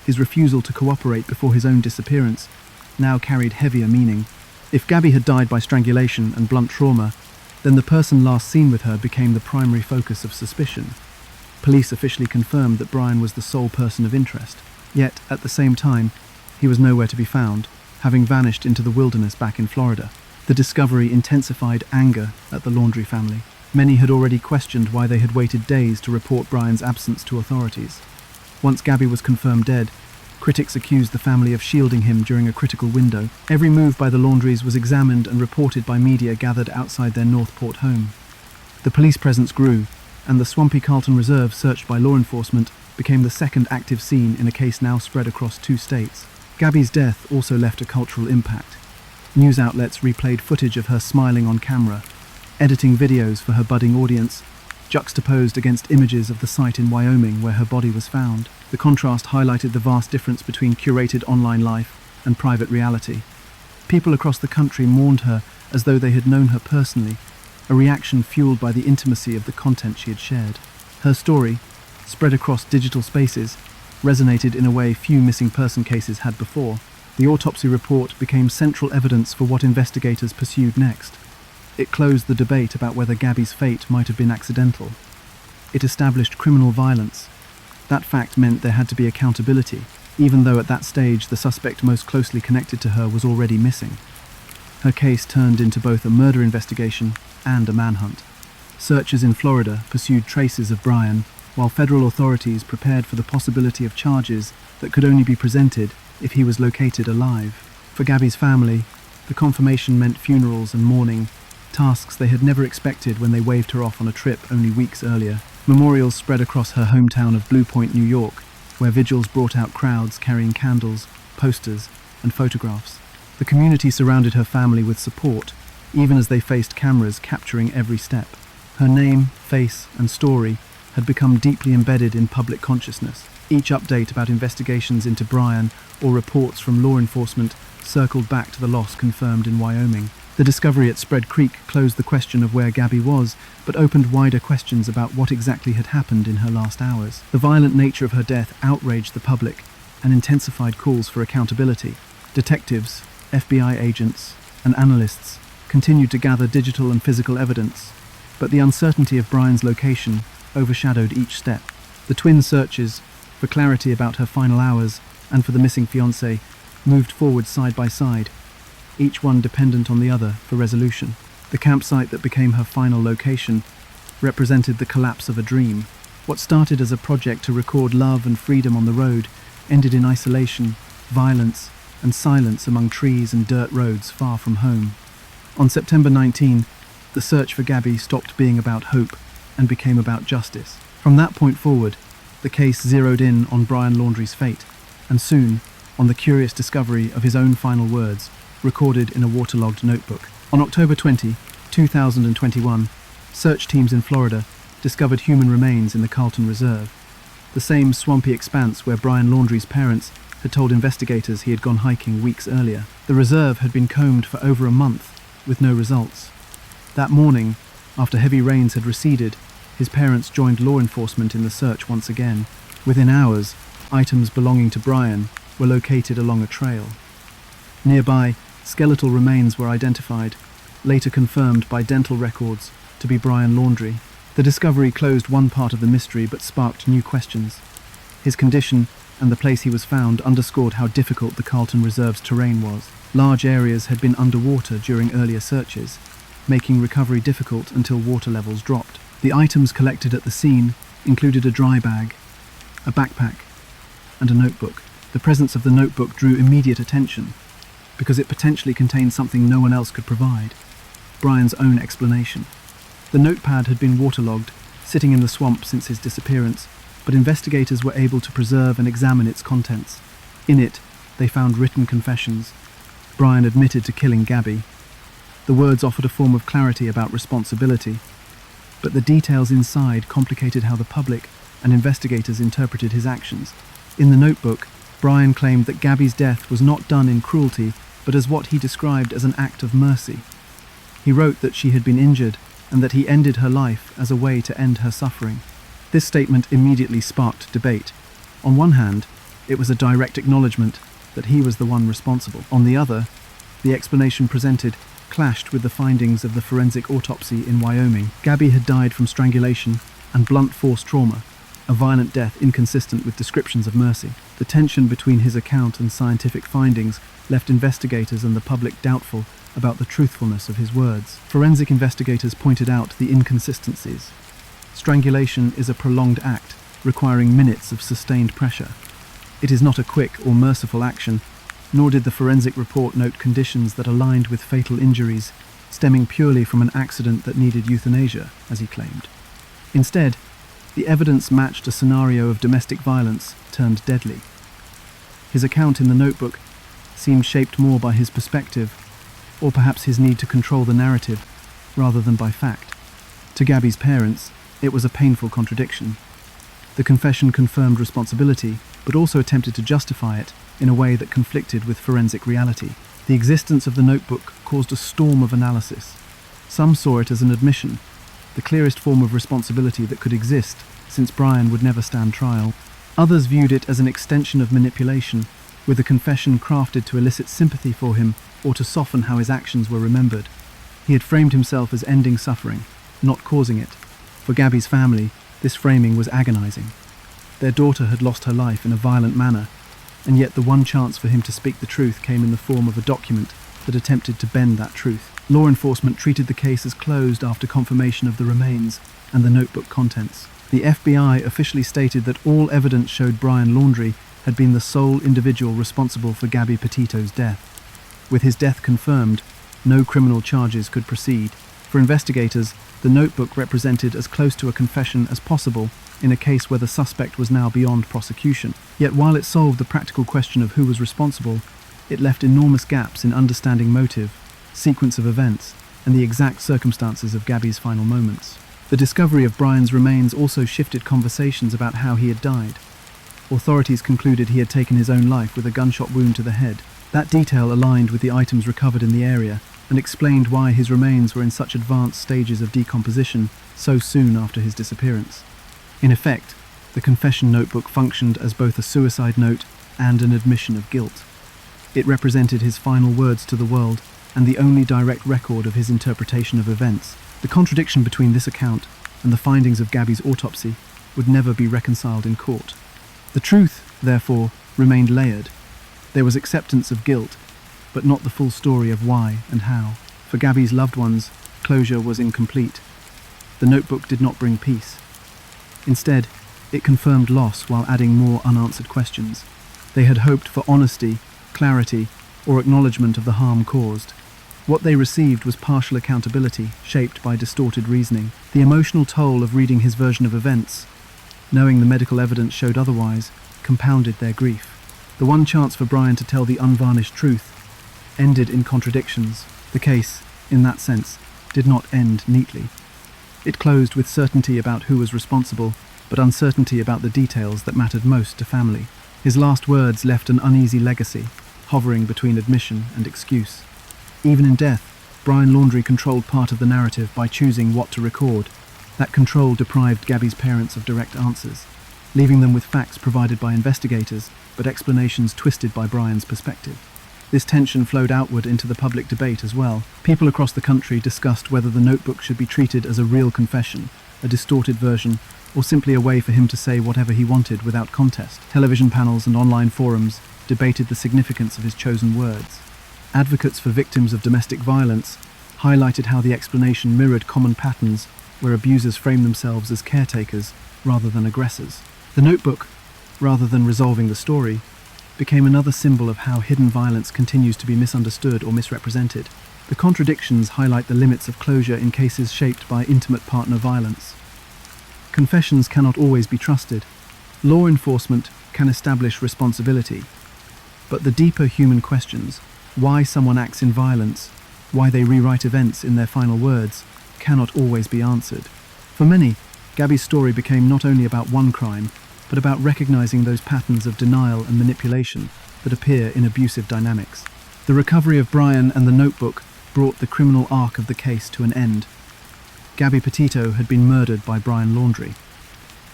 [SPEAKER 1] his refusal to cooperate before his own disappearance, now carried heavier meaning. If Gabby had died by strangulation and blunt trauma, then the person last seen with her became the primary focus of suspicion. Police officially confirmed that Brian was the sole person of interest. Yet, at the same time, he was nowhere to be found, having vanished into the wilderness back in Florida. The discovery intensified anger at the Laundrie family. Many had already questioned why they had waited days to report Brian's absence to authorities. Once Gabby was confirmed dead, critics accused the family of shielding him during a critical window. Every move by the Laundries was examined and reported by media gathered outside their Northport home. The police presence grew, and the swampy Carlton Reserve, searched by law enforcement, became the second active scene in a case now spread across 2 states. Gabby's death also left a cultural impact. News outlets replayed footage of her smiling on camera, editing videos for her budding audience, juxtaposed against images of the site in Wyoming where her body was found. The contrast highlighted the vast difference between curated online life and private reality. People across the country mourned her as though they had known her personally, a reaction fueled by the intimacy of the content she had shared. Her story, spread across digital spaces, resonated in a way few missing person cases had before. The autopsy report became central evidence for what investigators pursued next. It closed the debate about whether Gabby's fate might have been accidental. It established criminal violence. That fact meant there had to be accountability, even though at that stage the suspect most closely connected to her was already missing. Her case turned into both a murder investigation and a manhunt. Searchers in Florida pursued traces of Brian, while federal authorities prepared for the possibility of charges that could only be presented if he was located alive. For Gabby's family, the confirmation meant funerals and mourning, tasks they had never expected when they waved her off on a trip only weeks earlier. Memorials spread across her hometown of Blue Point, New York, where vigils brought out crowds carrying candles, posters, and photographs. The community surrounded her family with support, even as they faced cameras capturing every step. Her name, face, and story had become deeply embedded in public consciousness. Each update about investigations into Brian or reports from law enforcement circled back to the loss confirmed in Wyoming. The discovery at Spread Creek closed the question of where Gabby was, but opened wider questions about what exactly had happened in her last hours. The violent nature of her death outraged the public and intensified calls for accountability. Detectives, FBI agents, and analysts continued to gather digital and physical evidence, but the uncertainty of Brian's location overshadowed each step. The twin searches for clarity about her final hours and for the missing fiancé moved forward side by side, each one dependent on the other for resolution. The campsite that became her final location represented the collapse of a dream. What started as a project to record love and freedom on the road ended in isolation, violence, and silence among trees and dirt roads far from home. On September 19, the search for Gabby stopped being about hope and became about justice. From that point forward, the case zeroed in on Brian Laundrie's fate, and soon on the curious discovery of his own final words, recorded in a waterlogged notebook. On October 20, 2021, search teams in Florida discovered human remains in the Carlton Reserve, the same swampy expanse where Brian Laundrie's parents had told investigators he had gone hiking weeks earlier. The reserve had been combed for over a month, with no results. That morning, after heavy rains had receded, his parents joined law enforcement in the search once again. Within hours, items belonging to Brian were located along a trail. Nearby, skeletal remains were identified, later confirmed by dental records to be Brian Laundrie. The discovery closed one part of the mystery but sparked new questions. His condition and the place he was found underscored how difficult the Carlton Reserve's terrain was. Large areas had been underwater during earlier searches, making recovery difficult until water levels dropped. The items collected at the scene included a dry bag, a backpack, and a notebook. The presence of the notebook drew immediate attention, because it potentially contained something no one else could provide: Brian's own explanation. The notepad had been waterlogged, sitting in the swamp since his disappearance, but investigators were able to preserve and examine its contents. In it, they found written confessions. Brian admitted to killing Gabby. The words offered a form of clarity about responsibility, but the details inside complicated how the public and investigators interpreted his actions. In the notebook, Brian claimed that Gabby's death was not done in cruelty, but as what he described as an act of mercy. He wrote that she had been injured and that he ended her life as a way to end her suffering. This statement immediately sparked debate. On one hand, it was a direct acknowledgement that he was the one responsible. On the other, the explanation presented clashed with the findings of the forensic autopsy in Wyoming. Gabby had died from strangulation and blunt force trauma, a violent death inconsistent with descriptions of mercy. The tension between his account and scientific findings left investigators and the public doubtful about the truthfulness of his words. Forensic investigators pointed out the inconsistencies. Strangulation is a prolonged act, requiring minutes of sustained pressure. It is not a quick or merciful action, nor did the forensic report note conditions that aligned with fatal injuries stemming purely from an accident that needed euthanasia, as he claimed. Instead, the evidence matched a scenario of domestic violence turned deadly. His account in the notebook seemed shaped more by his perspective, or perhaps his need to control the narrative, rather than by fact. To Gabby's parents, it was a painful contradiction. The confession confirmed responsibility, but also attempted to justify it in a way that conflicted with forensic reality. The existence of the notebook caused a storm of analysis. Some saw it as an admission, the clearest form of responsibility that could exist, since Brian would never stand trial. Others viewed it as an extension of manipulation, with a confession crafted to elicit sympathy for him or to soften how his actions were remembered. He had framed himself as ending suffering, not causing it. For Gabby's family, this framing was agonizing. Their daughter had lost her life in a violent manner, and yet the one chance for him to speak the truth came in the form of a document that attempted to bend that truth. Law enforcement treated the case as closed after confirmation of the remains and the notebook contents. The FBI officially stated that all evidence showed Brian Laundrie had been the sole individual responsible for Gabby Petito's death. With his death confirmed, no criminal charges could proceed. For investigators, the notebook represented as close to a confession as possible in a case where the suspect was now beyond prosecution. Yet while it solved the practical question of who was responsible, it left enormous gaps in understanding motive, sequence of events, and the exact circumstances of Gabby's final moments. The discovery of Brian's remains also shifted conversations about how he had died. Authorities concluded he had taken his own life with a gunshot wound to the head. That detail aligned with the items recovered in the area and explained why his remains were in such advanced stages of decomposition so soon after his disappearance. In effect, the confession notebook functioned as both a suicide note and an admission of guilt. It represented his final words to the world and the only direct record of his interpretation of events. The contradiction between this account and the findings of Gabby's autopsy would never be reconciled in court. The truth, therefore, remained layered. There was acceptance of guilt, but not the full story of why and how. For Gabby's loved ones, closure was incomplete. The notebook did not bring peace. Instead, it confirmed loss while adding more unanswered questions. They had hoped for honesty, clarity, or acknowledgement of the harm caused. What they received was partial accountability, shaped by distorted reasoning. The emotional toll of reading his version of events, knowing the medical evidence showed otherwise, compounded their grief. The one chance for Brian to tell the unvarnished truth ended in contradictions. The case, in that sense, did not end neatly. It closed with certainty about who was responsible, but uncertainty about the details that mattered most to family. His last words left an uneasy legacy, hovering between admission and excuse. Even in death, Brian Laundrie controlled part of the narrative by choosing what to record. That control deprived Gabby's parents of direct answers, leaving them with facts provided by investigators, but explanations twisted by Brian's perspective. This tension flowed outward into the public debate as well. People across the country discussed whether the notebook should be treated as a real confession, a distorted version, or simply a way for him to say whatever he wanted without contest. Television panels and online forums debated the significance of his chosen words. Advocates for victims of domestic violence highlighted how the explanation mirrored common patterns where abusers frame themselves as caretakers rather than aggressors. The notebook, rather than resolving the story, became another symbol of how hidden violence continues to be misunderstood or misrepresented. The contradictions highlight the limits of closure in cases shaped by intimate partner violence. Confessions cannot always be trusted. Law enforcement can establish responsibility, but the deeper human questions, why someone acts in violence, why they rewrite events in their final words, cannot always be answered. For many, Gabby's story became not only about one crime, but about recognizing those patterns of denial and manipulation that appear in abusive dynamics. The recovery of Brian and the notebook brought the criminal arc of the case to an end. Gabby Petito had been murdered by Brian Laundrie.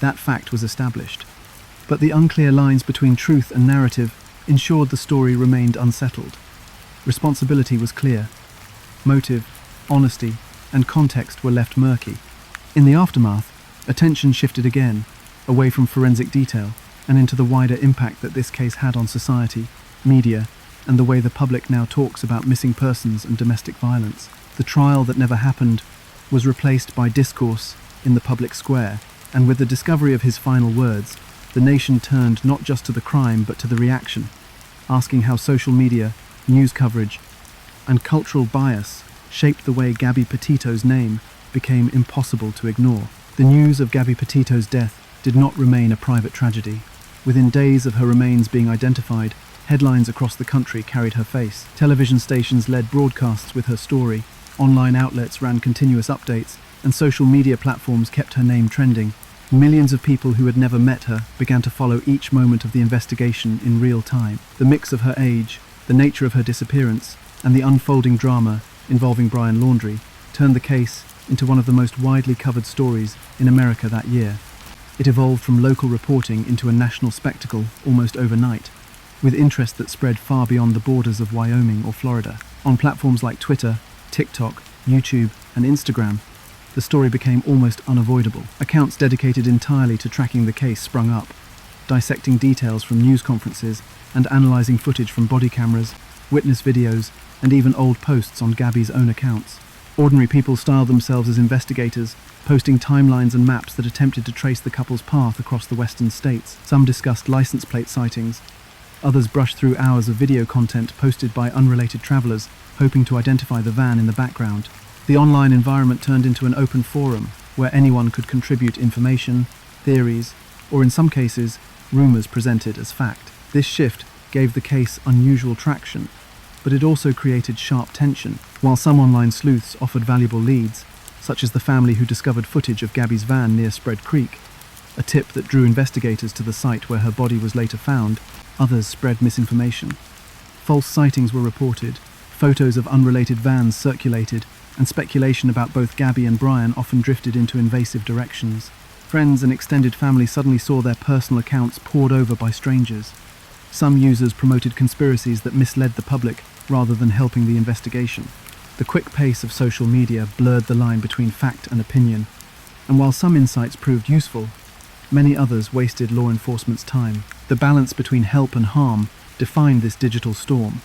[SPEAKER 1] That fact was established. But the unclear lines between truth and narrative ensured the story remained unsettled. Responsibility was clear. Motive, honesty, and context were left murky. In the aftermath, attention shifted again, away from forensic detail and into the wider impact that this case had on society, media, and the way the public now talks about missing persons and domestic violence. The trial that never happened was replaced by discourse in the public square, and with the discovery of his final words, the nation turned not just to the crime but to the reaction, asking how social media, news coverage, and cultural bias shaped the way Gabby Petito's name became impossible to ignore. The news of Gabby Petito's death did not remain a private tragedy. Within days of her remains being identified, headlines across the country carried her face. Television stations led broadcasts with her story, online outlets ran continuous updates, and social media platforms kept her name trending. Millions of people who had never met her began to follow each moment of the investigation in real time. The mix of her age, the nature of her disappearance, and the unfolding drama involving Brian Laundrie turned the case into one of the most widely covered stories in America that year. It evolved from local reporting into a national spectacle almost overnight, with interest that spread far beyond the borders of Wyoming or Florida. On platforms like Twitter, TikTok, YouTube, and Instagram, the story became almost unavoidable. Accounts dedicated entirely to tracking the case sprung up, dissecting details from news conferences and analyzing footage from body cameras, witness videos, and even old posts on Gabby's own accounts. Ordinary people styled themselves as investigators, posting timelines and maps that attempted to trace the couple's path across the western states. Some discussed license plate sightings. Others brushed through hours of video content posted by unrelated travelers, hoping to identify the van in the background. The online environment turned into an open forum where anyone could contribute information, theories, or in some cases, rumors presented as fact. This shift gave the case unusual traction, but it also created sharp tension. While some online sleuths offered valuable leads, such as the family who discovered footage of Gabby's van near Spread Creek, a tip that drew investigators to the site where her body was later found, others spread misinformation. False sightings were reported, photos of unrelated vans circulated, and speculation about both Gabby and Brian often drifted into invasive directions. Friends and extended family suddenly saw their personal accounts poured over by strangers. Some users promoted conspiracies that misled the public rather than helping the investigation. The quick pace of social media blurred the line between fact and opinion, and while some insights proved useful, many others wasted law enforcement's time. The balance between help and harm defined this digital storm.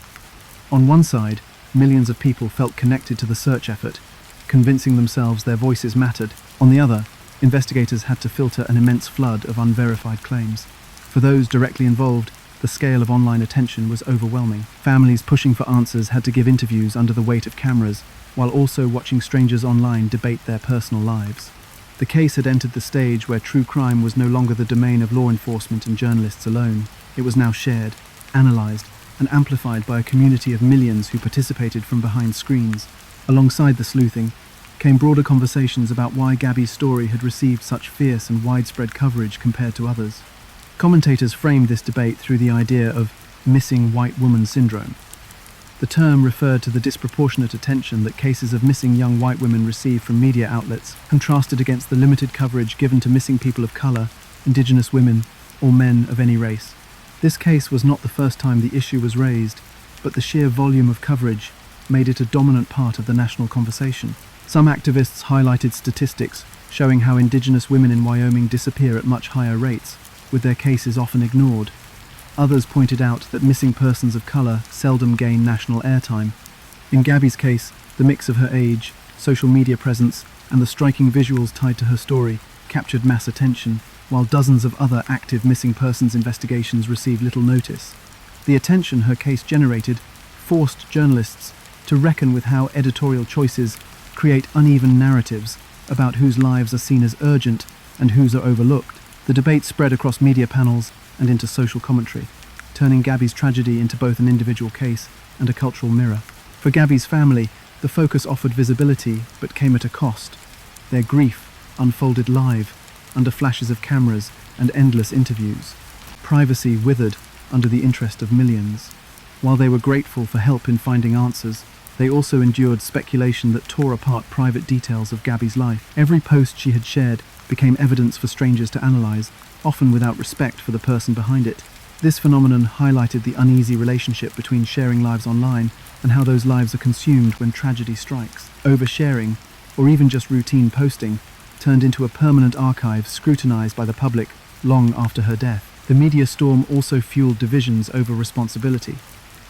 [SPEAKER 1] On one side, millions of people felt connected to the search effort, convincing themselves their voices mattered. On the other, investigators had to filter an immense flood of unverified claims. For those directly involved, the scale of online attention was overwhelming. Families pushing for answers had to give interviews under the weight of cameras, while also watching strangers online debate their personal lives. The case had entered the stage where true crime was no longer the domain of law enforcement and journalists alone. It was now shared, analysed, and amplified by a community of millions who participated from behind screens. Alongside the sleuthing came broader conversations about why Gabby's story had received such fierce and widespread coverage compared to others. Commentators framed this debate through the idea of missing white woman syndrome. The term referred to the disproportionate attention that cases of missing young white women receive from media outlets, contrasted against the limited coverage given to missing people of color, indigenous women, or men of any race. This case was not the first time the issue was raised, but the sheer volume of coverage made it a dominant part of the national conversation. Some activists highlighted statistics showing how indigenous women in Wyoming disappear at much higher rates, with their cases often ignored. Others pointed out that missing persons of color seldom gain national airtime. In Gabby's case, the mix of her age, social media presence, and the striking visuals tied to her story captured mass attention, while dozens of other active missing persons investigations received little notice. The attention her case generated forced journalists to reckon with how editorial choices create uneven narratives about whose lives are seen as urgent and whose are overlooked. The debate spread across media panels and into social commentary, turning Gabby's tragedy into both an individual case and a cultural mirror. For Gabby's family, the focus offered visibility but came at a cost. Their grief unfolded live, under flashes of cameras and endless interviews. Privacy withered under the interest of millions. While they were grateful for help in finding answers, They also endured speculation that tore apart private details of Gabby's life. Every post she had shared became evidence for strangers to analyze, often without respect for the person behind it. This phenomenon highlighted the uneasy relationship between sharing lives online and how those lives are consumed when tragedy strikes. Oversharing, or even just routine posting, turned into a permanent archive scrutinized by the public long after her death. The media storm also fueled divisions over responsibility.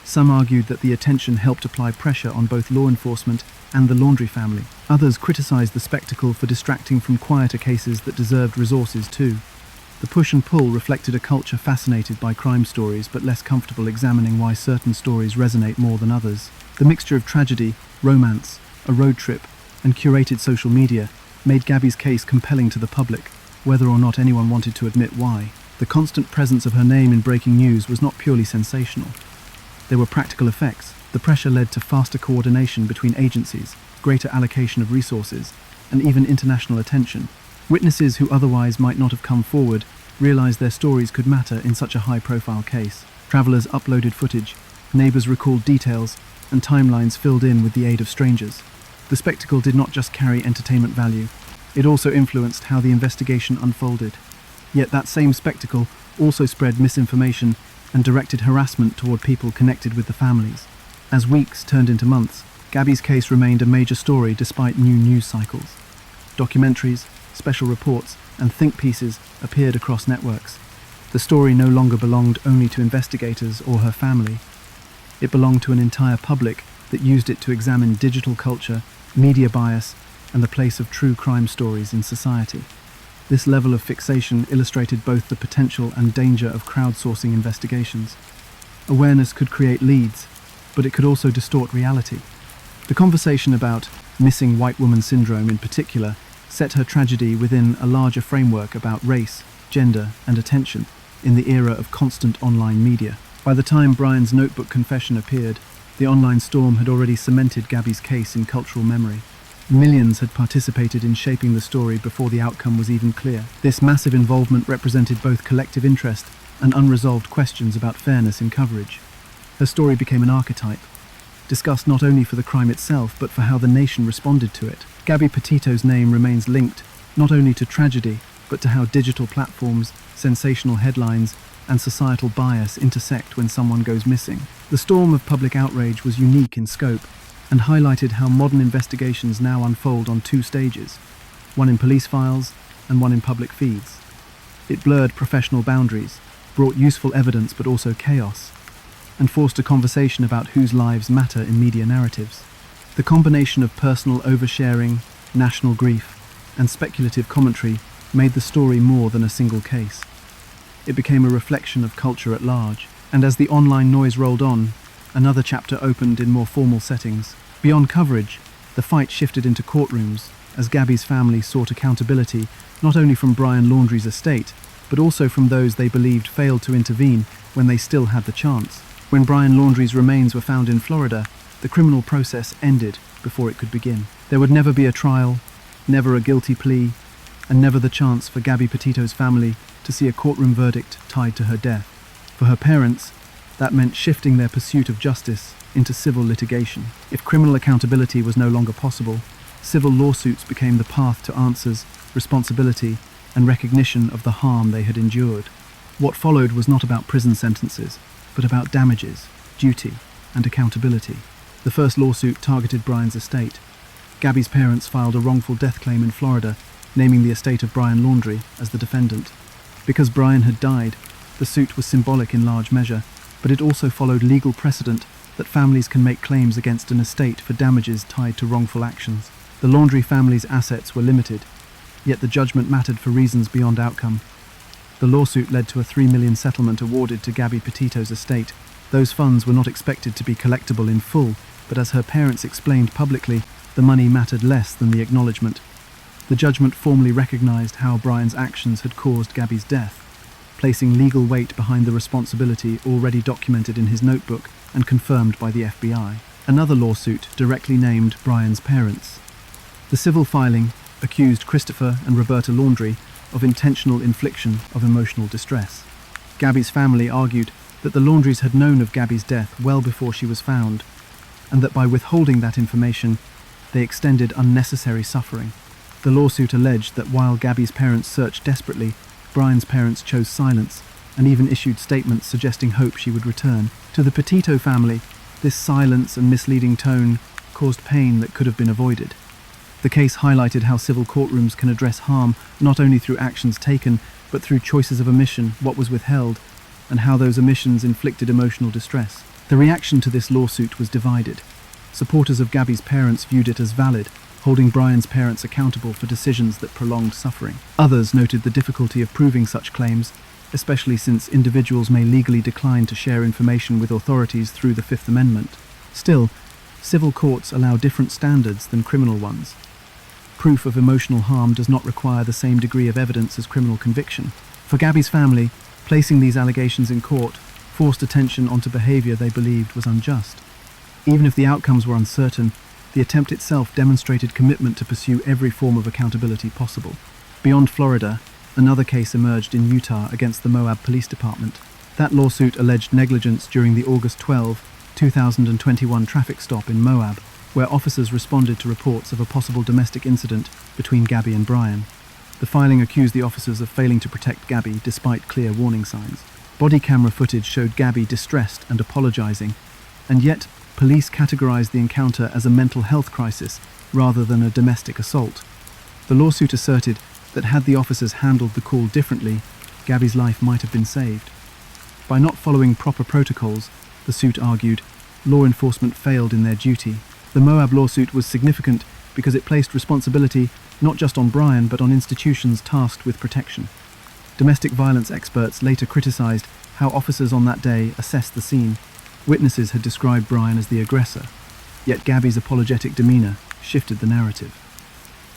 [SPEAKER 1] Some argued that the attention helped apply pressure on both law enforcement and the Laundrie family. Others criticized the spectacle for distracting from quieter cases that deserved resources too. The push and pull reflected a culture fascinated by crime stories but less comfortable examining why certain stories resonate more than others. The mixture of tragedy, romance, a road trip, and curated social media made Gabby's case compelling to the public, whether or not anyone wanted to admit why. The constant presence of her name in breaking news was not purely sensational. There were practical effects. The pressure led to faster coordination between agencies, greater allocation of resources, and even international attention. Witnesses who otherwise might not have come forward realized their stories could matter in such a high-profile case. Travelers uploaded footage, neighbors recalled details, and timelines filled in with the aid of strangers. The spectacle did not just carry entertainment value, it also influenced how the investigation unfolded. Yet that same spectacle also spread misinformation and directed harassment toward people connected with the families. As weeks turned into months, Gabby's case remained a major story despite new news cycles. Documentaries, special reports, and think pieces appeared across networks. The story no longer belonged only to investigators or her family. It belonged to an entire public that used it to examine digital culture, media bias, and the place of true crime stories in society. This level of fixation illustrated both the potential and danger of crowdsourcing investigations. Awareness could create leads, but it could also distort reality. The conversation about missing white woman syndrome in particular set her tragedy within a larger framework about race, gender, and attention in the era of constant online media. By the time Brian's notebook confession appeared, the online storm had already cemented Gabby's case in cultural memory. Millions had participated in shaping the story before the outcome was even clear. This massive involvement represented both collective interest and unresolved questions about fairness in coverage. Her story became an archetype, discussed not only for the crime itself but for how the nation responded to it. Gabby Petito's name remains linked not only to tragedy but to how digital platforms, sensational headlines, and societal bias intersect when someone goes missing. The storm of public outrage was unique in scope and highlighted how modern investigations now unfold on two stages, one in police files and one in public feeds. It blurred professional boundaries, brought useful evidence but also chaos, and forced a conversation about whose lives matter in media narratives. The combination of personal oversharing, national grief, and speculative commentary made the story more than a single case. It became a reflection of culture at large, and as the online noise rolled on, another chapter opened in more formal settings. Beyond coverage, the fight shifted into courtrooms as Gabby's family sought accountability not only from Brian Laundrie's estate, but also from those they believed failed to intervene when they still had the chance. When Brian Laundrie's remains were found in Florida, the criminal process ended before it could begin. There would never be a trial, never a guilty plea, and never the chance for Gabby Petito's family to see a courtroom verdict tied to her death. For her parents, that meant shifting their pursuit of justice into civil litigation. If criminal accountability was no longer possible, civil lawsuits became the path to answers, responsibility, and recognition of the harm they had endured. What followed was not about prison sentences, but about damages, duty, and accountability. The first lawsuit targeted Brian's estate. Gabby's parents filed a wrongful death claim in Florida, naming the estate of Brian Laundrie as the defendant. Because Brian had died, the suit was symbolic in large measure, but it also followed legal precedent that families can make claims against an estate for damages tied to wrongful actions. The Laundrie family's assets were limited, yet the judgment mattered for reasons beyond outcome. The lawsuit led to a $3 million settlement awarded to Gabby Petito's estate. Those funds were not expected to be collectible in full, but as her parents explained publicly, the money mattered less than the acknowledgement. The judgment formally recognized how Brian's actions had caused Gabby's death, placing legal weight behind the responsibility already documented in his notebook and confirmed by the FBI. Another lawsuit directly named Brian's parents. The civil filing accused Christopher and Roberta Laundrie of intentional infliction of emotional distress. Gabby's family argued that the Laundries had known of Gabby's death well before she was found, and that by withholding that information, they extended unnecessary suffering. The lawsuit alleged that while Gabby's parents searched desperately, Brian's parents chose silence and even issued statements suggesting hope she would return. To the Petito family, this silence and misleading tone caused pain that could have been avoided. The case highlighted how civil courtrooms can address harm not only through actions taken, but through choices of omission, what was withheld, and how those omissions inflicted emotional distress. The reaction to this lawsuit was divided. Supporters of Gabby's parents viewed it as valid, holding Brian's parents accountable for decisions that prolonged suffering. Others noted the difficulty of proving such claims, especially since individuals may legally decline to share information with authorities through the Fifth Amendment. Still, civil courts allow different standards than criminal ones. Proof of emotional harm does not require the same degree of evidence as criminal conviction. For Gabby's family, placing these allegations in court forced attention onto behavior they believed was unjust. Even if the outcomes were uncertain, the attempt itself demonstrated commitment to pursue every form of accountability possible. Beyond Florida, another case emerged in Utah against the Moab Police Department. That lawsuit alleged negligence during the August 12, 2021 traffic stop in Moab, where officers responded to reports of a possible domestic incident between Gabby and Brian. The filing accused the officers of failing to protect Gabby despite clear warning signs. Body camera footage showed Gabby distressed and apologizing, and yet police categorized the encounter as a mental health crisis rather than a domestic assault. The lawsuit asserted that had the officers handled the call differently, Gabby's life might have been saved. By not following proper protocols, the suit argued, law enforcement failed in their duty. The Moab lawsuit was significant because it placed responsibility not just on Brian but on institutions tasked with protection. Domestic violence experts later criticized how officers on that day assessed the scene. Witnesses had described Brian as the aggressor, yet Gabby's apologetic demeanor shifted the narrative.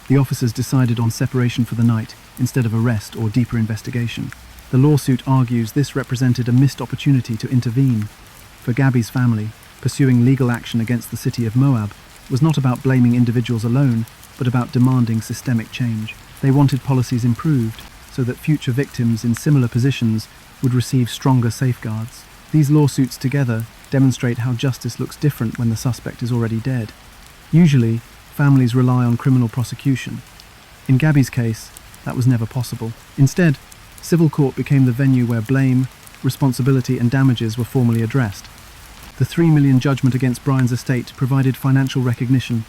[SPEAKER 1] The officers decided on separation for the night instead of arrest or deeper investigation. The lawsuit argues this represented a missed opportunity to intervene. For Gabby's family, pursuing legal action against the city of Moab was not about blaming individuals alone, but about demanding systemic change. They wanted policies improved so that future victims in similar positions would receive stronger safeguards. These lawsuits together demonstrate how justice looks different when the suspect is already dead. Usually, families rely on criminal prosecution. In Gabby's case, that was never possible. Instead, civil court became the venue where blame, responsibility, and damages were formally addressed. The $3 million judgment against Brian's estate provided financial recognition,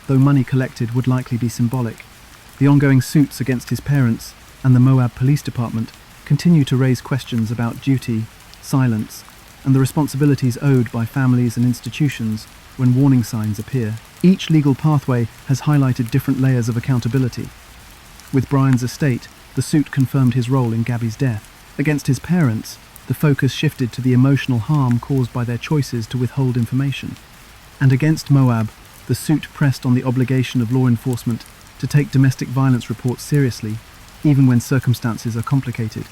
[SPEAKER 1] though money collected would likely be symbolic. The ongoing suits against his parents and the Moab Police Department continue to raise questions about duty, silence, and the responsibilities owed by families and institutions when warning signs appear. Each legal pathway has highlighted different layers of accountability. With Brian's estate, the suit confirmed his role in Gabby's death. Against his parents, the focus shifted to the emotional harm caused by their choices to withhold information. And against Moab, the suit pressed on the obligation of law enforcement to take domestic violence reports seriously, even when circumstances are complicated.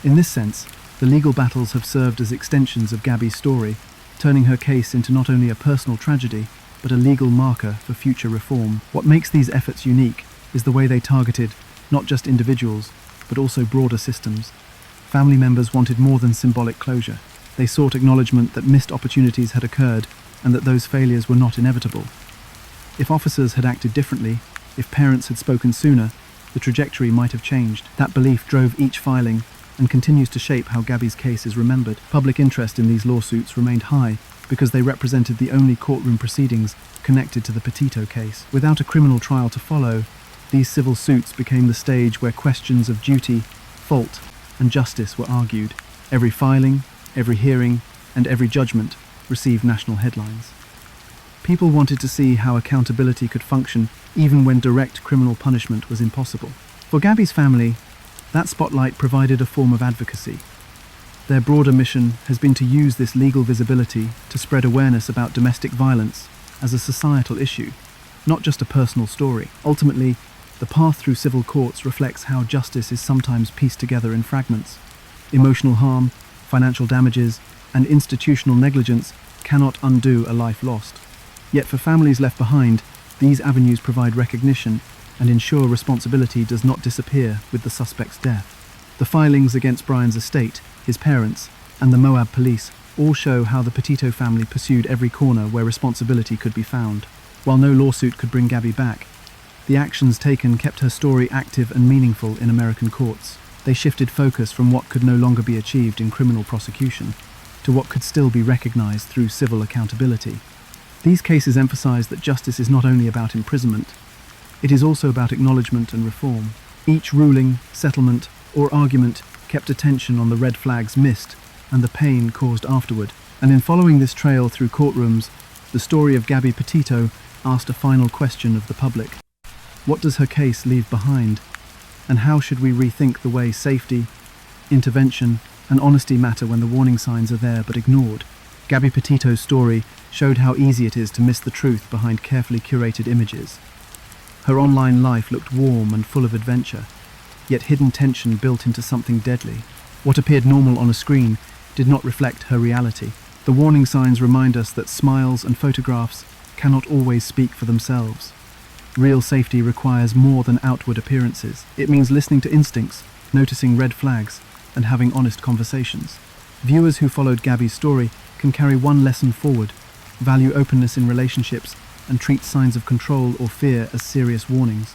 [SPEAKER 1] In this sense, the legal battles have served as extensions of Gabby's story, turning her case into not only a personal tragedy, but a legal marker for future reform. What makes these efforts unique is the way they targeted not just individuals, but also broader systems. Family members wanted more than symbolic closure. They sought acknowledgement that missed opportunities had occurred and that those failures were not inevitable. If officers had acted differently, if parents had spoken sooner, the trajectory might have changed. That belief drove each filing and continues to shape how Gabby's case is remembered. Public interest in these lawsuits remained high because they represented the only courtroom proceedings connected to the Petito case. Without a criminal trial to follow, these civil suits became the stage where questions of duty, fault, and justice were argued. Every filing, every hearing, and every judgment received national headlines. People wanted to see how accountability could function even when direct criminal punishment was impossible. For Gabby's family, that spotlight provided a form of advocacy. Their broader mission has been to use this legal visibility to spread awareness about domestic violence as a societal issue, not just a personal story. Ultimately, the path through civil courts reflects how justice is sometimes pieced together in fragments. Emotional harm, financial damages, and institutional negligence cannot undo a life lost. Yet for families left behind, these avenues provide recognition and ensure responsibility does not disappear with the suspect's death. The filings against Brian's estate, his parents, and the Moab police all show how the Petito family pursued every corner where responsibility could be found. While no lawsuit could bring Gabby back, the actions taken kept her story active and meaningful in American courts. They shifted focus from what could no longer be achieved in criminal prosecution to what could still be recognized through civil accountability. These cases emphasize that justice is not only about imprisonment, it is also about acknowledgement and reform. Each ruling, settlement, or argument kept attention on the red flags missed and the pain caused afterward. And in following this trail through courtrooms, the story of Gabby Petito asked a final question of the public. What does her case leave behind? And how should we rethink the way safety, intervention, and honesty matter when the warning signs are there but ignored? Gabby Petito's story showed how easy it is to miss the truth behind carefully curated images. Her online life looked warm and full of adventure, yet hidden tension built into something deadly. What appeared normal on a screen did not reflect her reality. The warning signs remind us that smiles and photographs cannot always speak for themselves. Real safety requires more than outward appearances. It means listening to instincts, noticing red flags, and having honest conversations. Viewers who followed Gabby's story can carry one lesson forward: value openness in relationships and treat signs of control or fear as serious warnings.